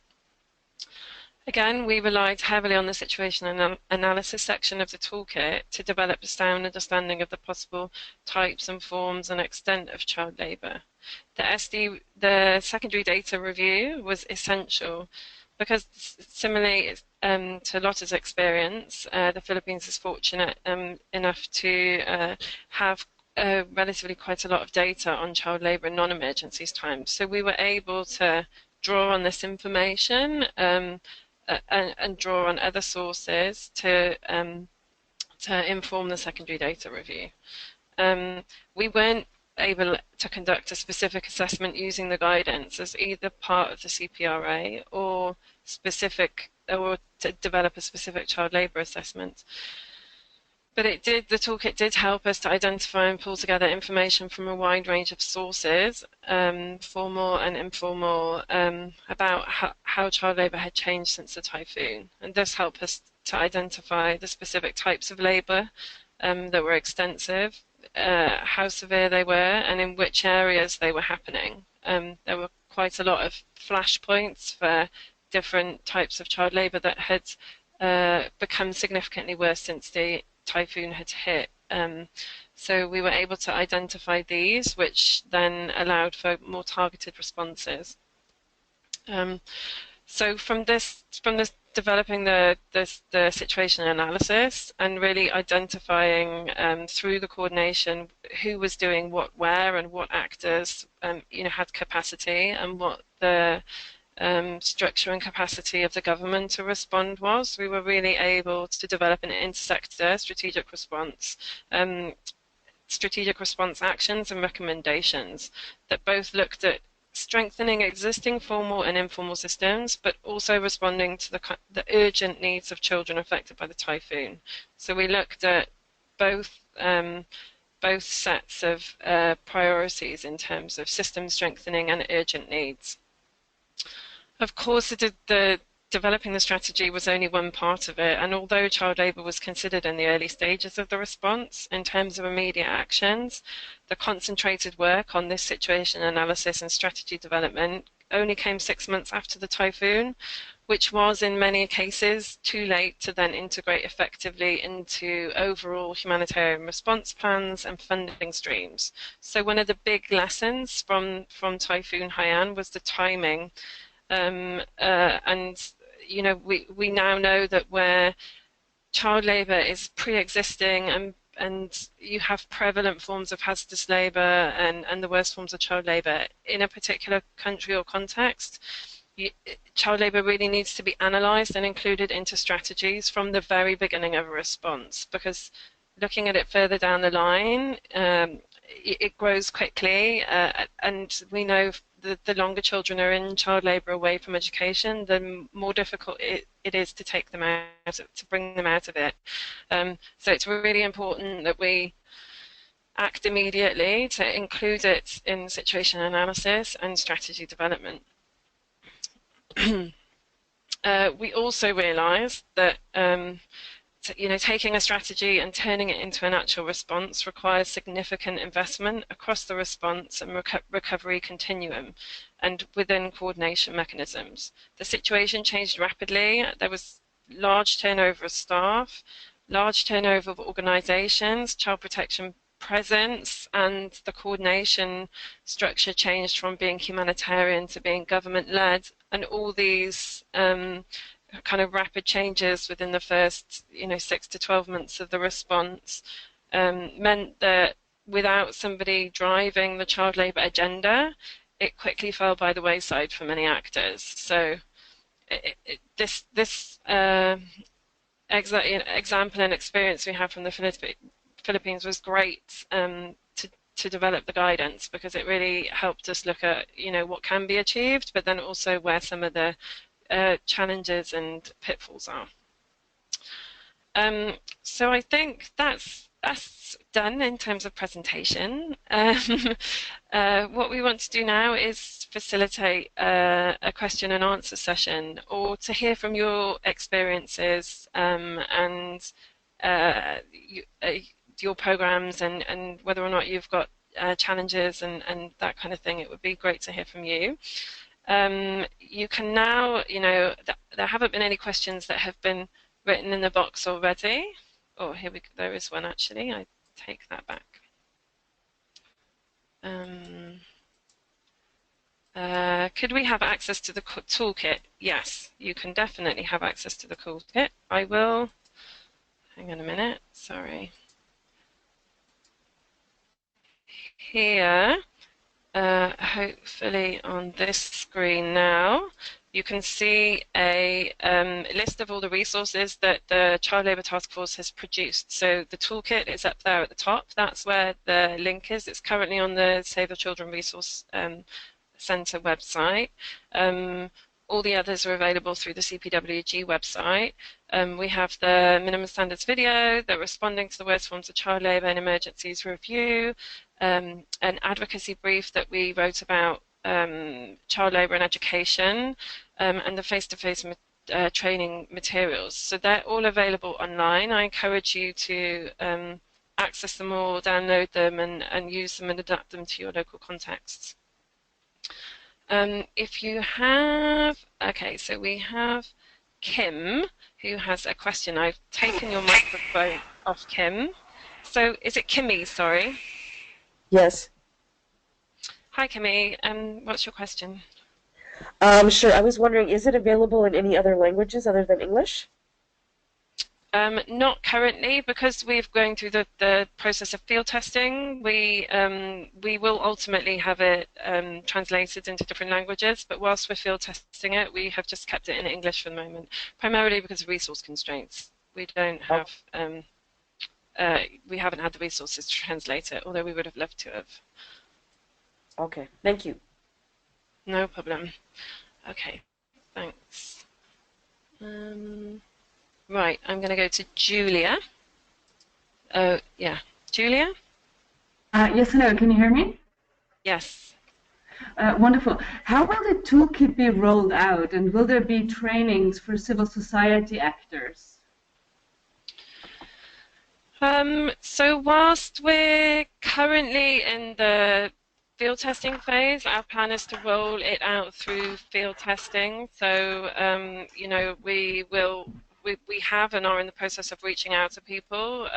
Again, we relied heavily on the situation analysis section of the toolkit to develop a sound understanding of the possible types and forms and extent of child labour. The secondary data review was essential because similarly to Lotta's experience, the Philippines is fortunate enough to have relatively quite a lot of data on child labour and non-emergencies times. So we were able to draw on this information and draw on other sources to inform the secondary data review. We weren't able to conduct a specific assessment using the guidance as either part of the CPRA or to develop a specific child labour assessment. But the toolkit did help us to identify and pull together information from a wide range of sources, formal and informal, about how child labour had changed since the typhoon. And this helped us to identify the specific types of labour that were extensive, how severe they were, and in which areas they were happening. There were quite a lot of flashpoints for different types of child labour that had become significantly worse since the typhoon had hit. So we were able to identify these, which then allowed for more targeted responses. So from this developing the situation analysis and really identifying through the coordination who was doing what where and what actors had capacity and what the structure and capacity of the government to respond was, we were really able to develop an intersector strategic response actions and recommendations that both looked at strengthening existing formal and informal systems, but also responding to the urgent needs of children affected by the typhoon. So we looked at both sets of priorities in terms of system strengthening and urgent needs. Of course, the developing the strategy was only one part of it, and although child labour was considered in the early stages of the response, in terms of immediate actions, the concentrated work on this situation analysis and strategy development only came 6 months after the typhoon, which was in many cases too late to then integrate effectively into overall humanitarian response plans and funding streams. So one of the big lessons from Typhoon Haiyan was the timing. And we now know that where child labour is pre-existing and you have prevalent forms of hazardous labour and the worst forms of child labour in a particular country or context, child labour really needs to be analysed and included into strategies from the very beginning of a response, because looking at it further down the line, it grows quickly, and we know the longer children are in child labour away from education, the more difficult it is to take them out, to bring them out of it. So it's really important that we act immediately to include it in situation analysis and strategy development. We also realised that taking a strategy and turning it into an actual response requires significant investment across the response and recovery continuum and within coordination mechanisms. The situation changed rapidly. There was large turnover of staff, large turnover of organisations, child protection presence, and the coordination structure changed from being humanitarian to being government-led, and all these kind of rapid changes within the first 6 to 12 months of the response meant that without somebody driving the child labour agenda, it quickly fell by the wayside for many actors. So this example and experience we have from the Philippines was great to develop the guidance, because it really helped us look at what can be achieved, but then also where some of the challenges and pitfalls are. So I think that's done in terms of presentation. What we want to do now is facilitate a question and answer session, or to hear from your experiences and your programs and whether or not you've got challenges and that kind of thing. It would be great to hear from you. You can now, there haven't been any questions that have been written in the box already. Oh, here we go. There is one actually. I take that back. Could we have access to the toolkit? Yes, you can definitely have access to the toolkit. I will. Hang on a minute. Sorry. Here, hopefully on this screen now, you can see a list of all the resources that the Child Labour Task Force has produced. So the toolkit is up there at the top. That's where the link is. It's currently on the Save the Children Resource Centre website. All the others are available through the CPWG website. We have the minimum standards video, the responding to the worst forms of child labour and emergencies review, an advocacy brief that we wrote about child labour and education, and the face-to-face training materials. So they're all available online. I encourage you to access them all, download them, and use them and adapt them to your local contexts. If you have, okay, so we have Kim, who has a question. I've taken your microphone off, Kim. So is it Kimmy, sorry? Yes. Hi, Kimmy. What's your question? Sure. I was wondering, is it available in any other languages other than English? Not currently, because we're going through the process of field testing. We will ultimately have it translated into different languages, but whilst we're field testing it, we have just kept it in English for the moment, primarily because of resource constraints. We don't have, we haven't had the resources to translate it, although we would have loved to have. Okay, thank you. No problem. Okay, thanks. Right, I'm going to go to Julia. Oh, yeah. Julia? Yes, hello. Can you hear me? Yes. Wonderful. How will the toolkit be rolled out, and will there be trainings for civil society actors? So whilst we're currently in the field testing phase, our plan is to roll it out through field testing. So, you know, we have and are in the process of reaching out to people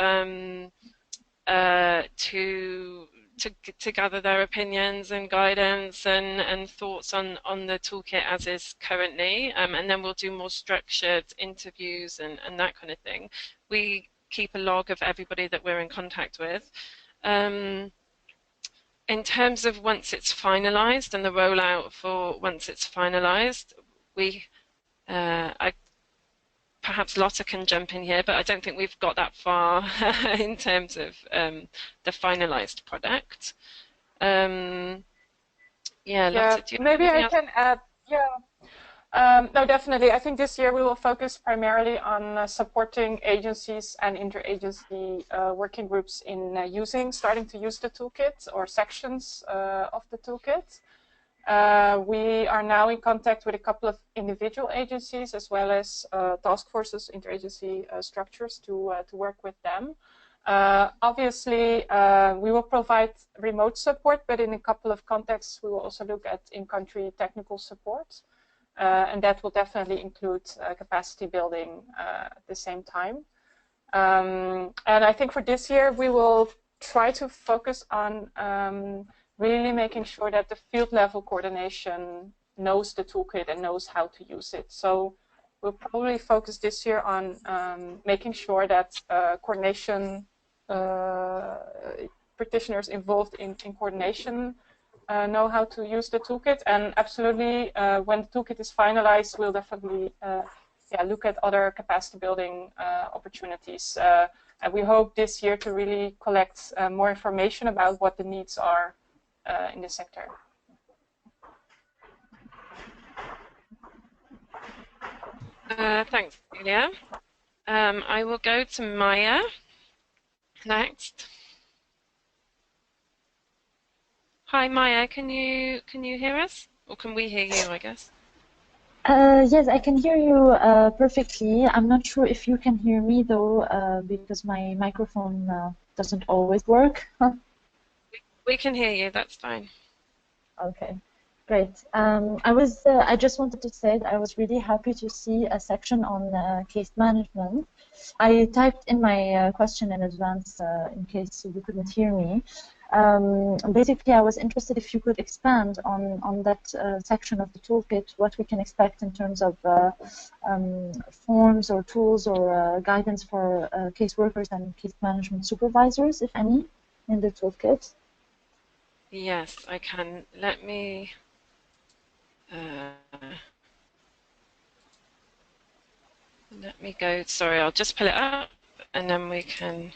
to gather their opinions and guidance and thoughts on the toolkit as is currently, and then we'll do more structured interviews and that kind of thing. We keep a log of everybody that we're in contact with. In terms of once it's finalized and the rollout for once it's finalized, perhaps Lotta can jump in here, but I don't think we've got that far in terms of the finalized product. Yeah, Lotta, do you maybe I can add. No, definitely. I think this year we will focus primarily on supporting agencies and interagency working groups in starting to use the toolkit or sections of the toolkit. We are now in contact with a couple of individual agencies as well as task forces, interagency structures to work with them. Obviously, we will provide remote support, but in a couple of contexts, we will also look at in-country technical support. And that will definitely include capacity building at the same time. And I think for this year, we will try to focus on really making sure that the field level coordination knows the toolkit and knows how to use it. So we'll probably focus this year on making sure that coordination practitioners involved in coordination know how to use the toolkit. And absolutely, when the toolkit is finalized, we'll definitely look at other capacity building opportunities. And we hope this year to really collect more information about what the needs are in the sector. Thanks, Julia. I will go to Maya next. Hi, Maya. Can you hear us, or can we hear you? I guess. Yes, I can hear you perfectly. I'm not sure if you can hear me though, because my microphone doesn't always work. We can hear you. That's fine. Okay, great. I just wanted to say that I was really happy to see a section on case management. I typed in my question in advance in case you couldn't hear me. Basically, I was interested if you could expand on that section of the toolkit, what we can expect in terms of forms or tools or guidance for caseworkers and case management supervisors, if any, in the toolkit. Yes, I can. Let me go. Sorry, I'll just pull it up and then we can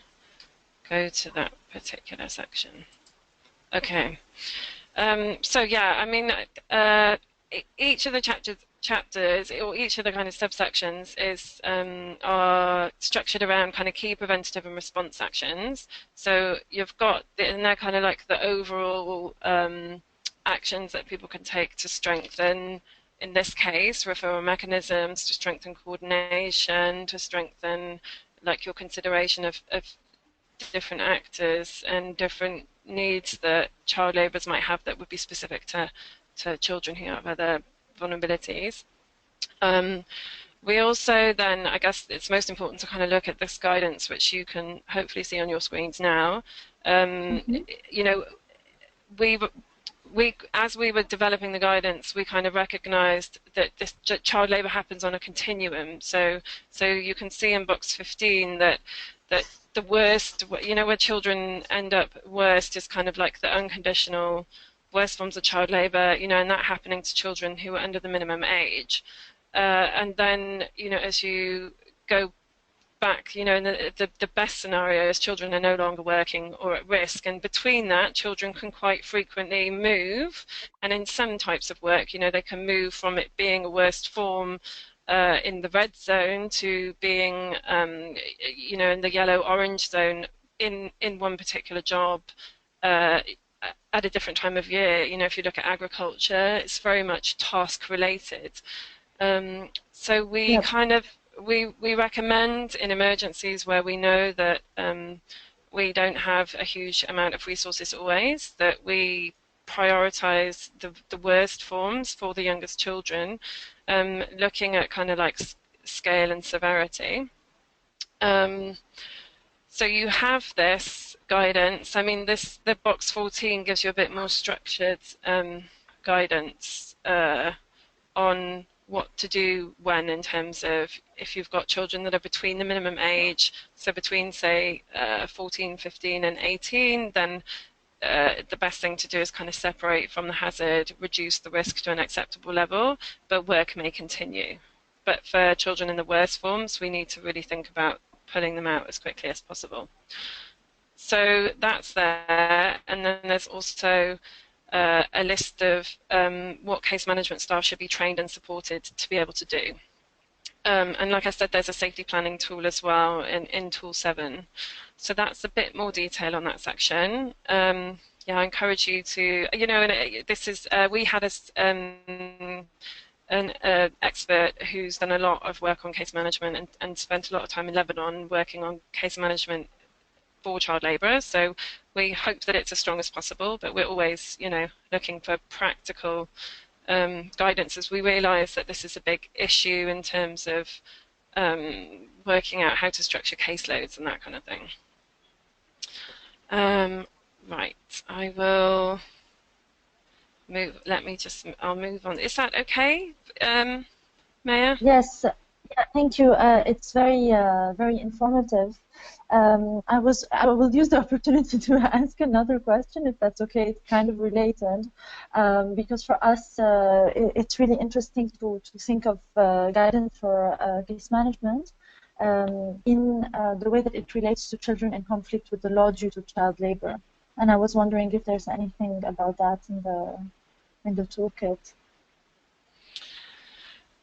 go to that particular section. Okay. So yeah, I mean, each of the chapters, or each of the kind of subsections are structured around kind of key preventative and response actions. So you've got, and they're kind of like the overall actions that people can take to strengthen, in this case, referral mechanisms, to strengthen coordination, to strengthen like your consideration of different actors and different needs that child labourers might have that would be specific to children who have other vulnerabilities. We also then, I guess it's most important to kind of look at this guidance, which you can hopefully see on your screens now. You know, as we were developing the guidance, we kind of recognized that this child labour happens on a continuum. So you can see in box 15 that the worst, you know, where children end up worst is kind of like the unconditional worst forms of child labour, you know, and that happening to children who are under the minimum age. And then, you know, as you go back, you know, in the best scenario is children are no longer working or at risk, and between that, children can quite frequently move, and in some types of work, you know, they can move from it being a worst form in the red zone to being, you know, in the yellow-orange zone in one particular job at a different time of year. You know, if you look at agriculture, it's very much task-related. So we kind of, we recommend in emergencies where we know that we don't have a huge amount of resources always, that we prioritize the worst forms for the youngest children, looking at kind of like scale and severity. So you have this guidance. I mean, the box 14 gives you a bit more structured guidance on what to do when, in terms of if you've got children that are between the minimum age, so between say 14, 15 and 18, then the best thing to do is kind of separate from the hazard, reduce the risk to an acceptable level, but work may continue. But for children in the worst forms, we need to really think about pulling them out as quickly as possible. So that's there, and then there's also a list of what case management staff should be trained and supported to be able to do. And like I said, there's a safety planning tool as well in Tool 7. So that's a bit more detail on that section. Yeah, I encourage you to, you know, and this is, we had an expert who's done a lot of work on case management and spent a lot of time in Lebanon working on case management for child labourers. So we hope that it's as strong as possible, but we're always, you know, looking for practical guidance as we realise that this is a big issue in terms of working out how to structure caseloads and that kind of thing. Right, I will move. I'll move on. Is that okay, Maya? Yes, yeah, thank you. It's very informative. I will use the opportunity to ask another question, if that's okay. It's kind of related, because for us, it's really interesting to think of guidance for case management in the way that it relates to children in conflict with the law due to child labor. And I was wondering if there's anything about that in the toolkit.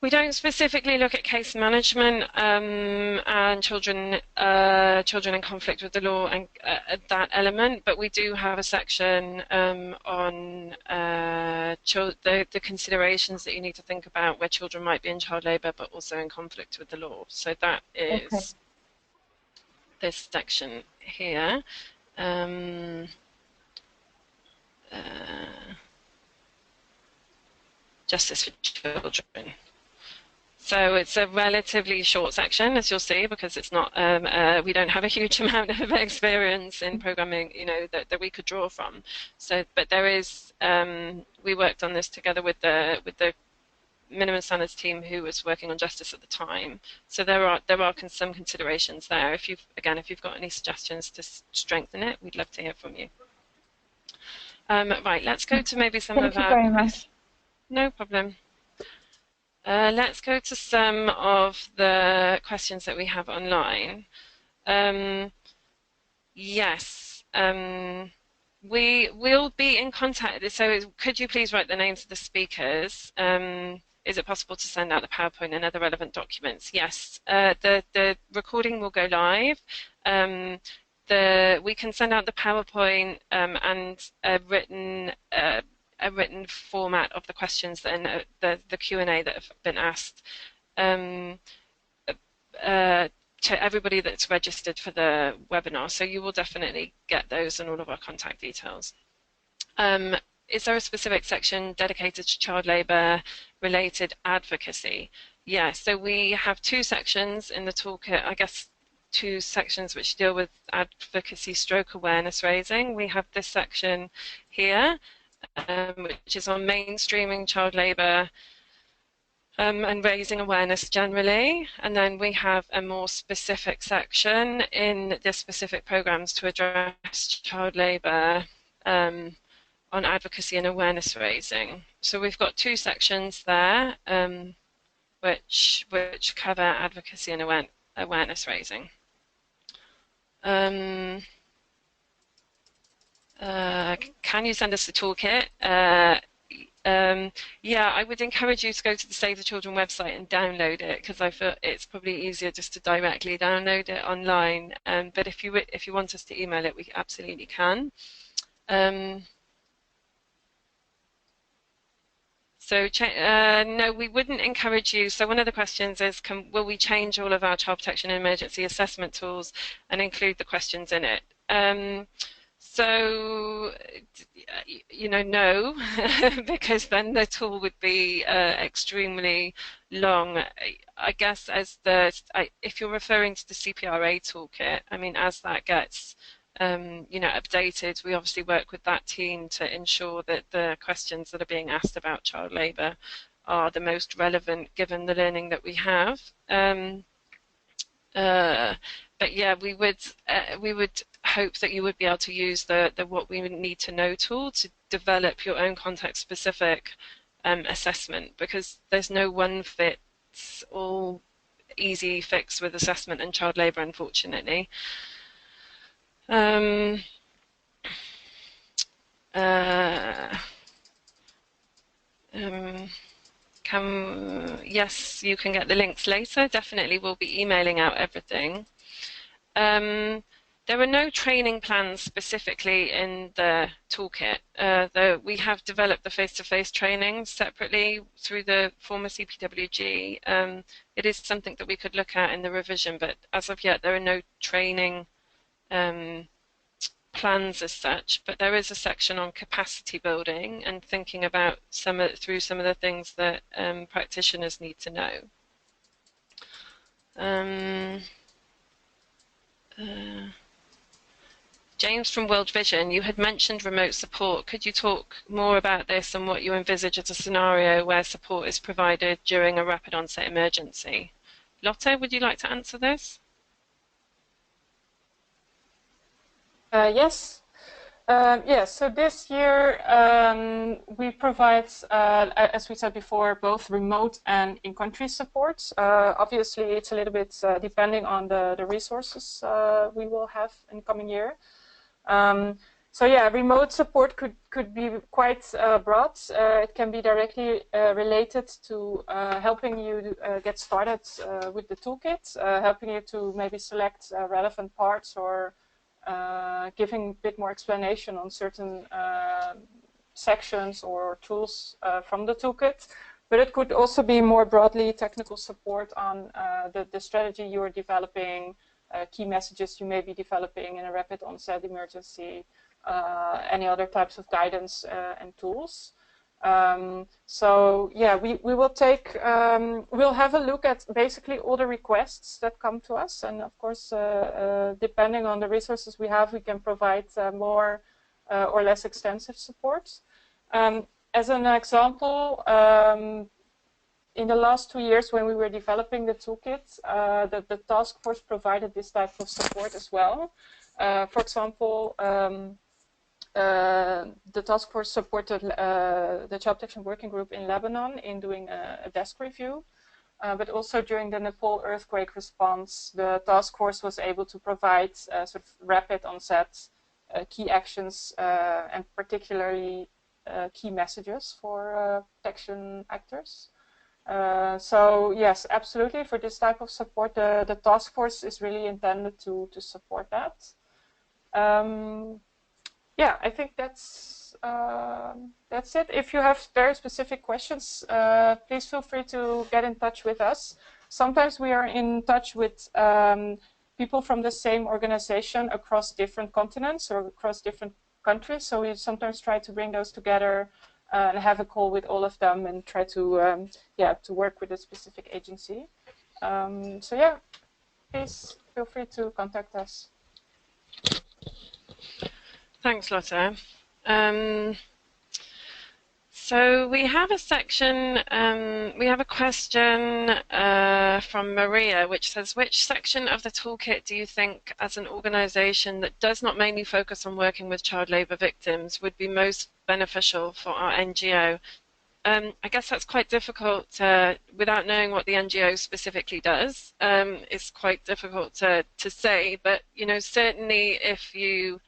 We don't specifically look at case management and children in conflict with the law and that element, but we do have a section on the considerations that you need to think about where children might be in child labour but also in conflict with the law. So that is this section here. Justice for children. So it's a relatively short section, as you'll see, because it's not we don't have a huge amount of experience in programming, that we could draw from. So, but there is we worked on this together with the minimum standards team who was working on justice at the time. So there are some considerations there. If you've got any suggestions to strengthen it, we'd love to hear from you. Right, let's go to maybe some Thank you very much. No problem. Let's go to some of the questions that we have online. Yes, we will be in contact. So could you please write the names of the speakers? Is it possible to send out the PowerPoint and other relevant documents? Yes, the recording will go live. We can send out the PowerPoint and a written format of the questions and the Q&A that have been asked to everybody that's registered for the webinar. So you will definitely get those and all of our contact details. Is there a specific section dedicated to child labour related advocacy? Yeah, so we have two sections in the toolkit, I guess two sections which deal with advocacy stroke awareness raising. We have this section here, which is on mainstreaming child labour and raising awareness generally. And then we have a more specific section in the specific programmes to address child labour on advocacy and awareness raising. So we've got two sections there which cover advocacy and awareness raising. Can you send us the toolkit? Yeah, I would encourage you to go to the Save the Children website and download it, because I feel it's probably easier just to directly download it online. But if you want us to email it, we absolutely can. So no, we wouldn't encourage you. So one of the questions is, will we change all of our child protection and emergency assessment tools and include the questions in it? So, no, because then the tool would be extremely long. I guess if you're referring to the CPRA toolkit, I mean, as that gets updated, we obviously work with that team to ensure that the questions that are being asked about child labour are the most relevant given the learning that we have. But yeah, we would hope that you would be able to use the What We Need to Know tool to develop your own context-specific assessment, because there's no one fits all easy fix with assessment and child labour, unfortunately. Yes, you can get the links later. Definitely, we'll be emailing out everything. There are no training plans specifically in the toolkit. Though we have developed the face-to-face training separately through the former CPWG. It is something that we could look at in the revision, but as of yet, there are no training plans as such, but there is a section on capacity building and thinking about through some of the things that practitioners need to know. James from World Vision, you had mentioned remote support. Could you talk more about this and what you envisage as a scenario where support is provided during a rapid onset emergency? Lotte, would you like to answer this? Yes. Yes, so this year we provide, as we said before, both remote and in-country support. Obviously, it's a little bit depending on the resources we will have in the coming year. So yeah, remote support could be quite broad. It can be directly related to helping you get started with the toolkit, helping you to maybe select relevant parts, or giving a bit more explanation on certain sections or tools from the toolkit. But it could also be more broadly technical support on the strategy you are developing, key messages you may be developing in a rapid onset emergency, any other types of guidance and tools. So yeah, we will take, we'll have a look at basically all the requests that come to us, and of course, depending on the resources we have, we can provide more or less extensive support. As an example, in the last 2 years when we were developing the toolkit, the task force provided this type of support as well. For example, the task force supported the Child Protection Working Group in Lebanon in doing a desk review. But also during the Nepal earthquake response, the task force was able to provide sort of rapid onset key actions and particularly key messages for protection actors. So yes, absolutely. For this type of support, the task force is really intended to support that. Yeah, I think that's it. If you have very specific questions, please feel free to get in touch with us. Sometimes we are in touch with people from the same organization across different continents or across different countries. So we sometimes try to bring those together and have a call with all of them and try to to work with a specific agency. So yeah, please feel free to contact us. Thanks, Lotte. So we have a section, we have a question from Maria, which says, which section of the toolkit do you think, as an organization that does not mainly focus on working with child labor victims, would be most beneficial for our NGO? I guess that's quite difficult without knowing what the NGO specifically does. It's quite difficult to say, but certainly if you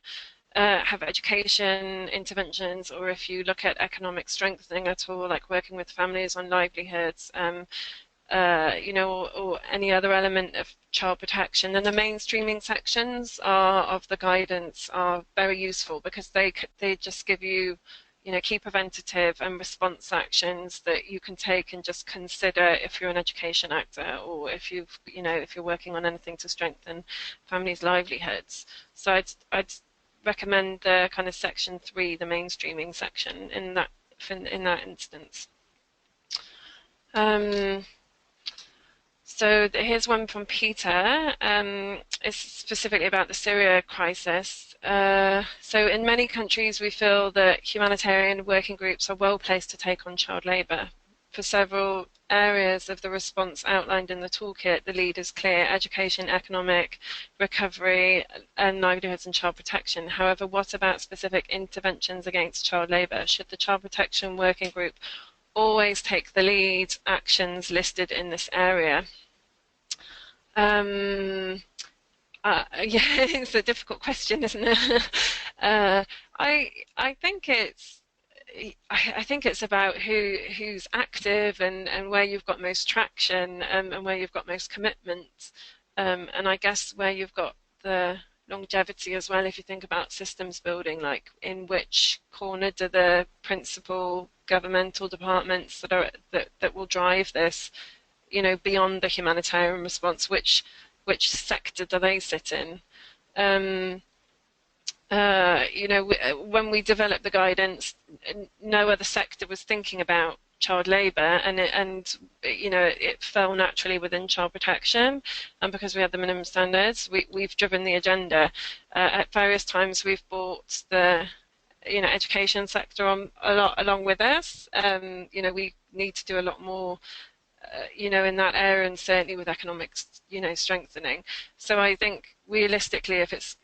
have education interventions, or if you look at economic strengthening at all, like working with families on livelihoods, or any other element of child protection, then the mainstreaming sections of the guidance are very useful, because they just give you, key preventative and response actions that you can take and just consider if you're an education actor, or if if you're working on anything to strengthen families' livelihoods. So I'd recommend the kind of section 3, the mainstreaming section, in that instance. So here's one from Peter. It's specifically about the Syria crisis. So in many countries, we feel that humanitarian working groups are well placed to take on child labour. For several areas of the response outlined in the toolkit, the lead is clear: education, economic recovery, and livelihoods and child protection. However, what about specific interventions against child labour? Should the Child Protection Working Group always take the lead actions listed in this area? Yeah, it's a difficult question, isn't it? I think it's about who's active and where you've got most traction, and where you've got most commitment, and I guess where you've got the longevity as well. If you think about systems building, like in which corner do the principal governmental departments that will drive this, beyond the humanitarian response, which sector do they sit in? When we developed the guidance, no other sector was thinking about child labour, and it fell naturally within child protection, and because we have the minimum standards, we've driven the agenda. At various times, we've brought the education sector on a lot along with us. We need to do a lot more in that area, and certainly with economics strengthening. So I think realistically, if it's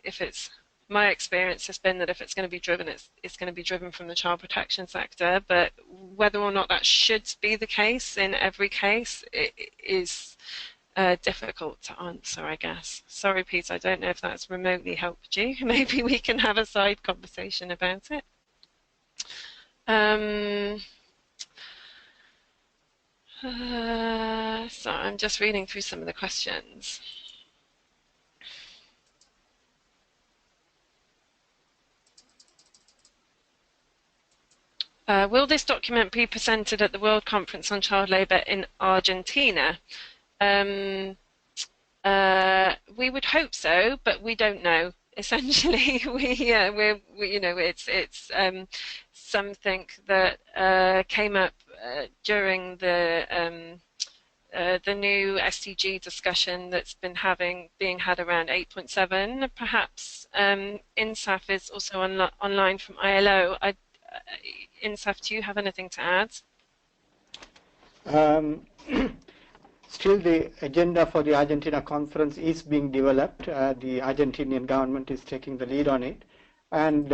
my experience has been that if it's going to be driven, it's going to be driven from the child protection sector. But whether or not that should be the case in every case, it is difficult to answer, I guess. Sorry, Pete, I don't know if that's remotely helped you. Maybe we can have a side conversation about it. So I'm just reading through some of the questions. Will this document be presented at the World Conference on Child Labour in Argentina? We would hope so, but we don't know. Essentially, it's something that came up during the new SDG discussion that's been being had around 8.7. Perhaps INSAF is also online from ILO. INSAF, do you have anything to add? Still, the agenda for the Argentina conference is being developed. The Argentinian government is taking the lead on it. And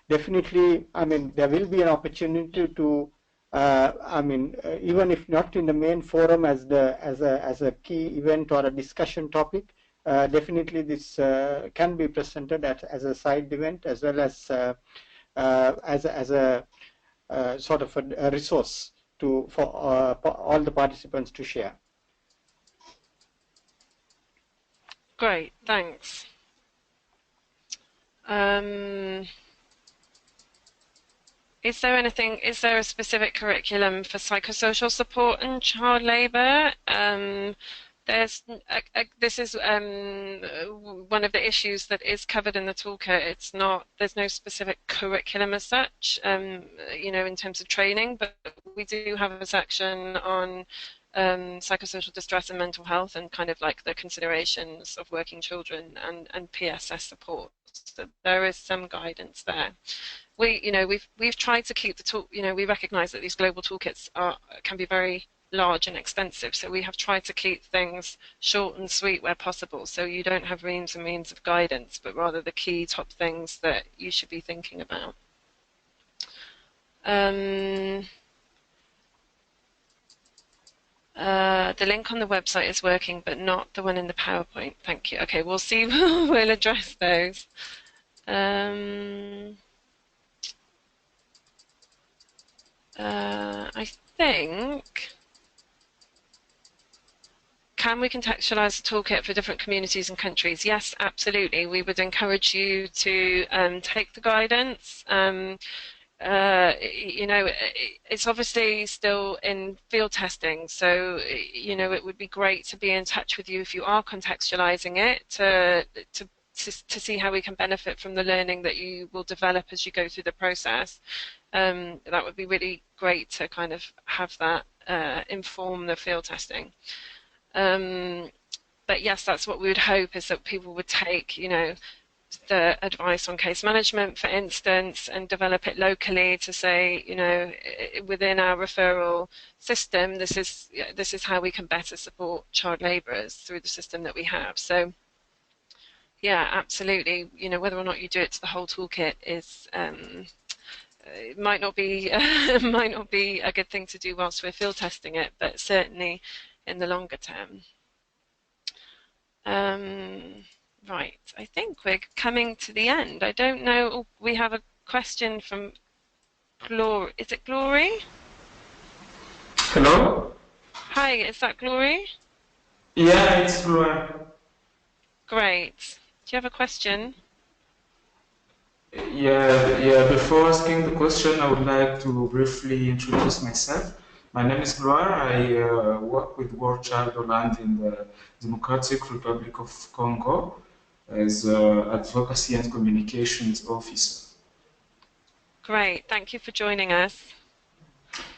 definitely, I mean, there will be an opportunity to, even if not in the main forum as a key event or a discussion topic, definitely this can be presented as a side event as well as a sort of a resource for all the participants to share. Great, thanks. Is there a specific curriculum for psychosocial support and child labour? This is one of the issues that is covered in the toolkit. There's no specific curriculum as such, in terms of training, but we do have a section on psychosocial distress and mental health and kind of like the considerations of working children and PSS support. So there is some guidance there. We've tried to keep the tool. We recognise that these global toolkits can be very large and expensive, so we have tried to keep things short and sweet where possible. So you don't have reams and reams of guidance, but rather the key top things that you should be thinking about. The link on the website is working, but not the one in the PowerPoint. Thank you. Okay, we'll see. We'll address those. I think, can we contextualize the toolkit for different communities and countries? Yes, absolutely. We would encourage you to take the guidance. It's obviously still in field testing, so it would be great to be in touch with you if you are contextualizing it to see how we can benefit from the learning that you will develop as you go through the process. That would be really great to kind of have that inform the field testing. But yes, that's what we would hope, is that people would take, the advice on case management, for instance, and develop it locally to say, within our referral system, this is how we can better support child labourers through the system that we have. So, yeah, absolutely. Whether or not you do it to the whole toolkit is it might not be a good thing to do whilst we're field testing it, but certainly in the longer term. Right, I think we're coming to the end. I don't know. Oh, we have a question from Glory. Is it Glory? Hello? Hi, is that Glory? Yeah, it's Glory. Great. Do you have a question? Yeah. Before asking the question, I would like to briefly introduce myself. My name is Gloire. I work with World Child Holland in the Democratic Republic of Congo as Advocacy and Communications Officer. Great. Thank you for joining us.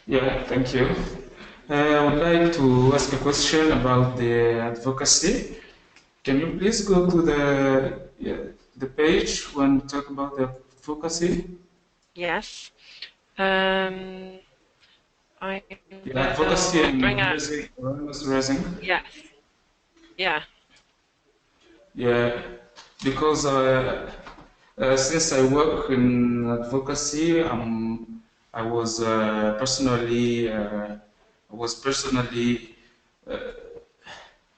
Yeah, thank you. I would like to ask a question about the advocacy. Can you please go to the page when we talk about the advocacy? Yes. Advocacy and raising. Yes. Yeah. Yeah, because since I work in advocacy, I was personally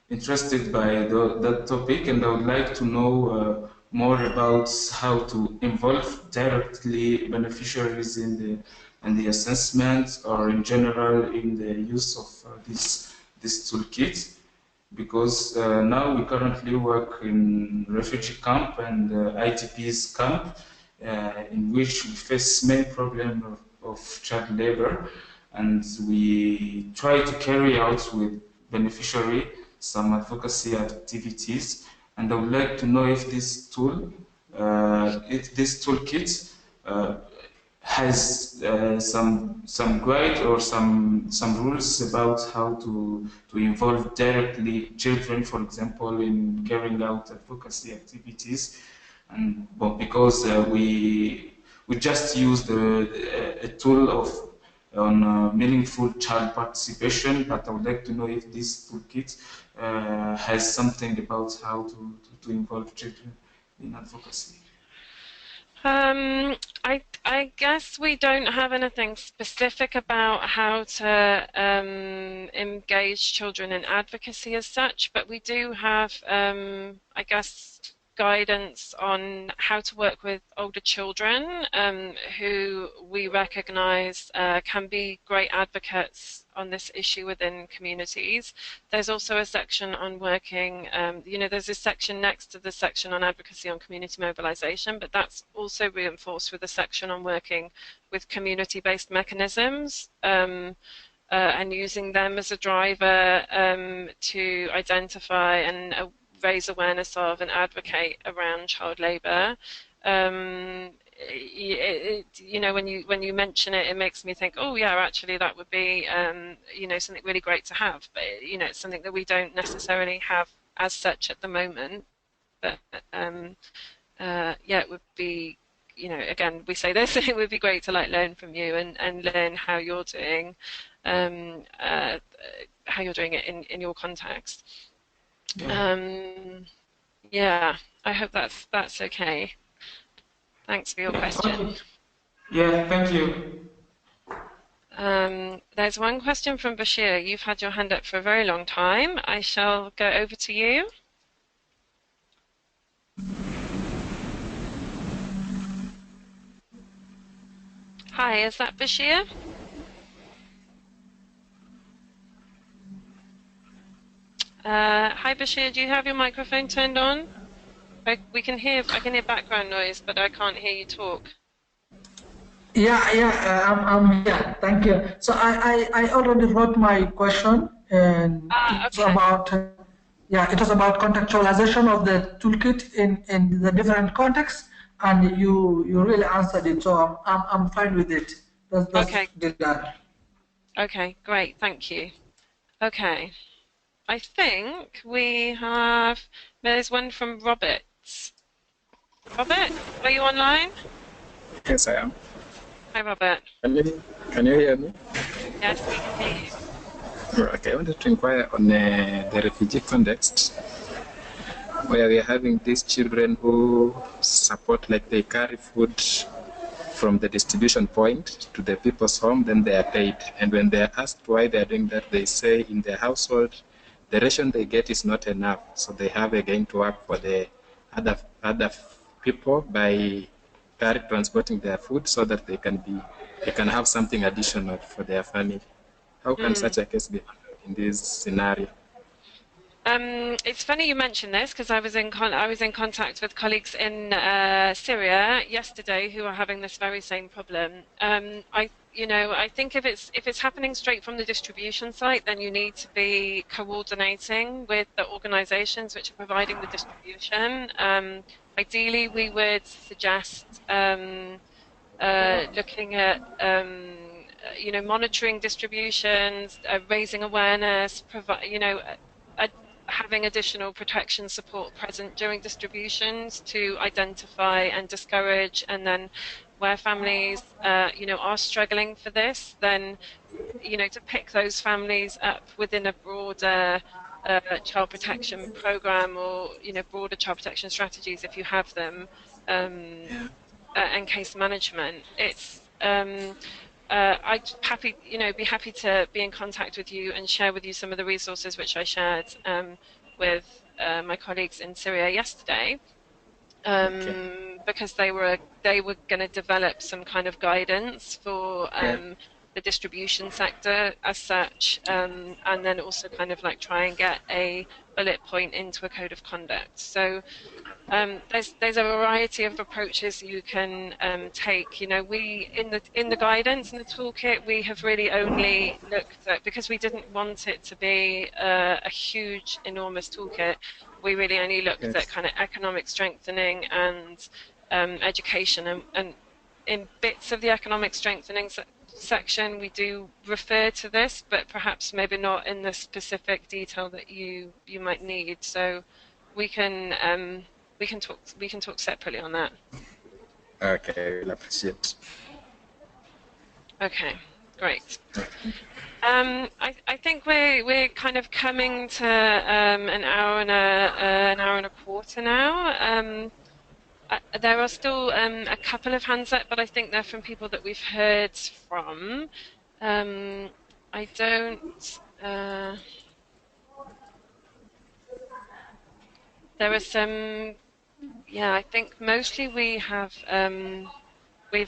interested by that topic, and I would like to know more about how to involve directly beneficiaries in the assessment, or in general in the use of this toolkit. Because now we currently work in refugee camp and IDPs camp, in which we face many problems of child labor, and we try to carry out with beneficiary some advocacy activities. And I would like to know if this toolkit has some guide or some rules about how to involve directly children, for example, in carrying out advocacy activities. And but because we just used a tool of on meaningful child participation, but I would like to know if this toolkit has something about how to involve children in advocacy. I guess we don't have anything specific about how to engage children in advocacy as such, but we do have, I guess, guidance on how to work with older children who we recognise can be great advocates on this issue within communities. There's also a section on working, there's a section next to the section on advocacy on community mobilisation, but that's also reinforced with a section on working with community-based mechanisms and using them as a driver to identify and raise awareness of and advocate around child labour. When you mention it, it makes me think, oh yeah, actually that would be something really great to have. But it's something that we don't necessarily have as such at the moment. But it would be, again, we say this, it would be great to learn from you and learn how you're doing, it in your context. I hope that's okay. Thanks for your question. Yeah, thank you. There's one question from Bashir. You've had your hand up for a very long time. I shall go over to you. Hi, is that Bashir? Hi Bashir, do you have your microphone turned on? I can hear background noise, but I can't hear you talk. I'm here. Thank you. So I already wrote my question, and it's about it was about contextualization of the toolkit in the different contexts, and you really answered it. So I'm fine with it. That's okay. Done. Okay, great. Thank you. Okay, I think there's one from Robert. Robert, are you online? Yes, I am. Hi, Robert. Can you hear me? Yes, we can hear you. Okay, I wanted to inquire on the refugee context, where we are having these children who support, like they carry food from the distribution point to the people's home, then they are paid. And when they are asked why they are doing that, they say in their household, the ration they get is not enough. So they have again to work for the other people by transporting their food so that they can have something additional for their family. How can such a case be handled in this scenario? It's funny you mention this because I was in contact with colleagues in Syria yesterday who are having this very same problem. I think if it's happening straight from the distribution site, then you need to be coordinating with the organisations which are providing the distribution. Ideally, we would suggest looking at monitoring distributions, raising awareness, having additional protection support present during distributions to identify and discourage, and then where families are struggling for this, then to pick those families up within a broader child protection program or broader child protection strategies if you have them, and case management. It's I'd be happy to be in contact with you and share with you some of the resources which I shared with my colleagues in Syria yesterday, because they were going to develop some kind of guidance for the distribution sector as such, and then also kind of try and get a bullet point into a code of conduct. So there's a variety of approaches you can take. We in the guidance in the toolkit, we have really only looked at, because we didn't want it to be a huge, enormous toolkit. We really only looked at kind of economic strengthening and education and in bits of the economic strengthening section, we do refer to this, but perhaps maybe not in the specific detail that you might need. So we can talk separately on that. Okay, we'll appreciate. Okay, great. I think we're kind of coming to an hour and a quarter now. There are still a couple of hands up, but I think they're from people that we've heard from. I don't. There are some. Yeah, I think mostly we've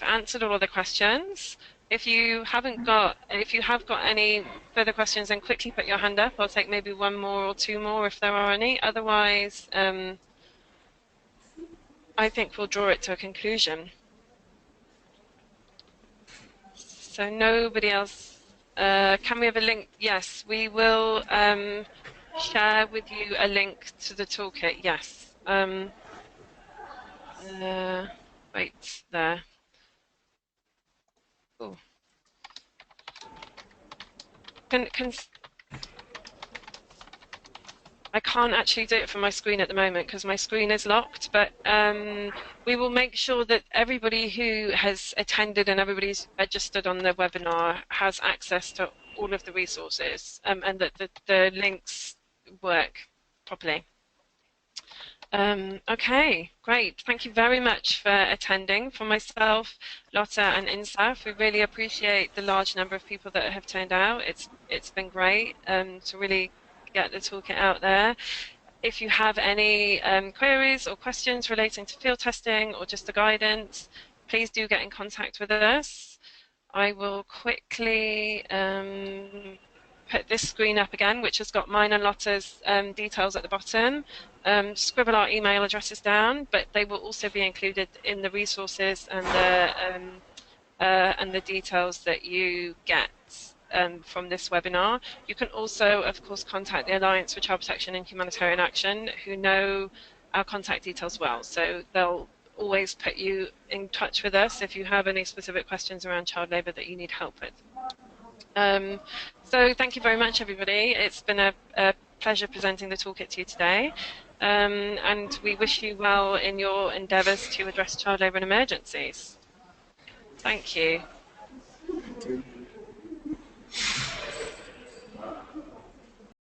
answered all of the questions. If you have got any further questions, then quickly put your hand up. I'll take maybe one more or two more if there are any. Otherwise, I think we'll draw it to a conclusion. So nobody else. Can we have a link? Yes, we will share with you a link to the toolkit. Yes. Wait there. Oh. I can't actually do it from my screen at the moment because my screen is locked, but we will make sure that everybody who has attended and everybody's registered on the webinar has access to all of the resources and that the links work properly. Okay, great. Thank you very much for attending. For myself, Lotte and Insaf, we really appreciate the large number of people that have turned out. It's been great to really get the toolkit out there. If you have any queries or questions relating to field testing or just the guidance, please do get in contact with us. I will quickly put this screen up again, which has got mine and Lotte's details at the bottom. Scribble our email addresses down, but they will also be included in the resources and the details that you get from this webinar. You can also, of course, contact the Alliance for Child Protection and Humanitarian Action, who know our contact details well. So they'll always put you in touch with us if you have any specific questions around child labour that you need help with. So thank you very much, everybody. It's been a pleasure presenting the toolkit to you today. And we wish you well in your endeavours to address child labour and emergencies. Thank you. Thank you.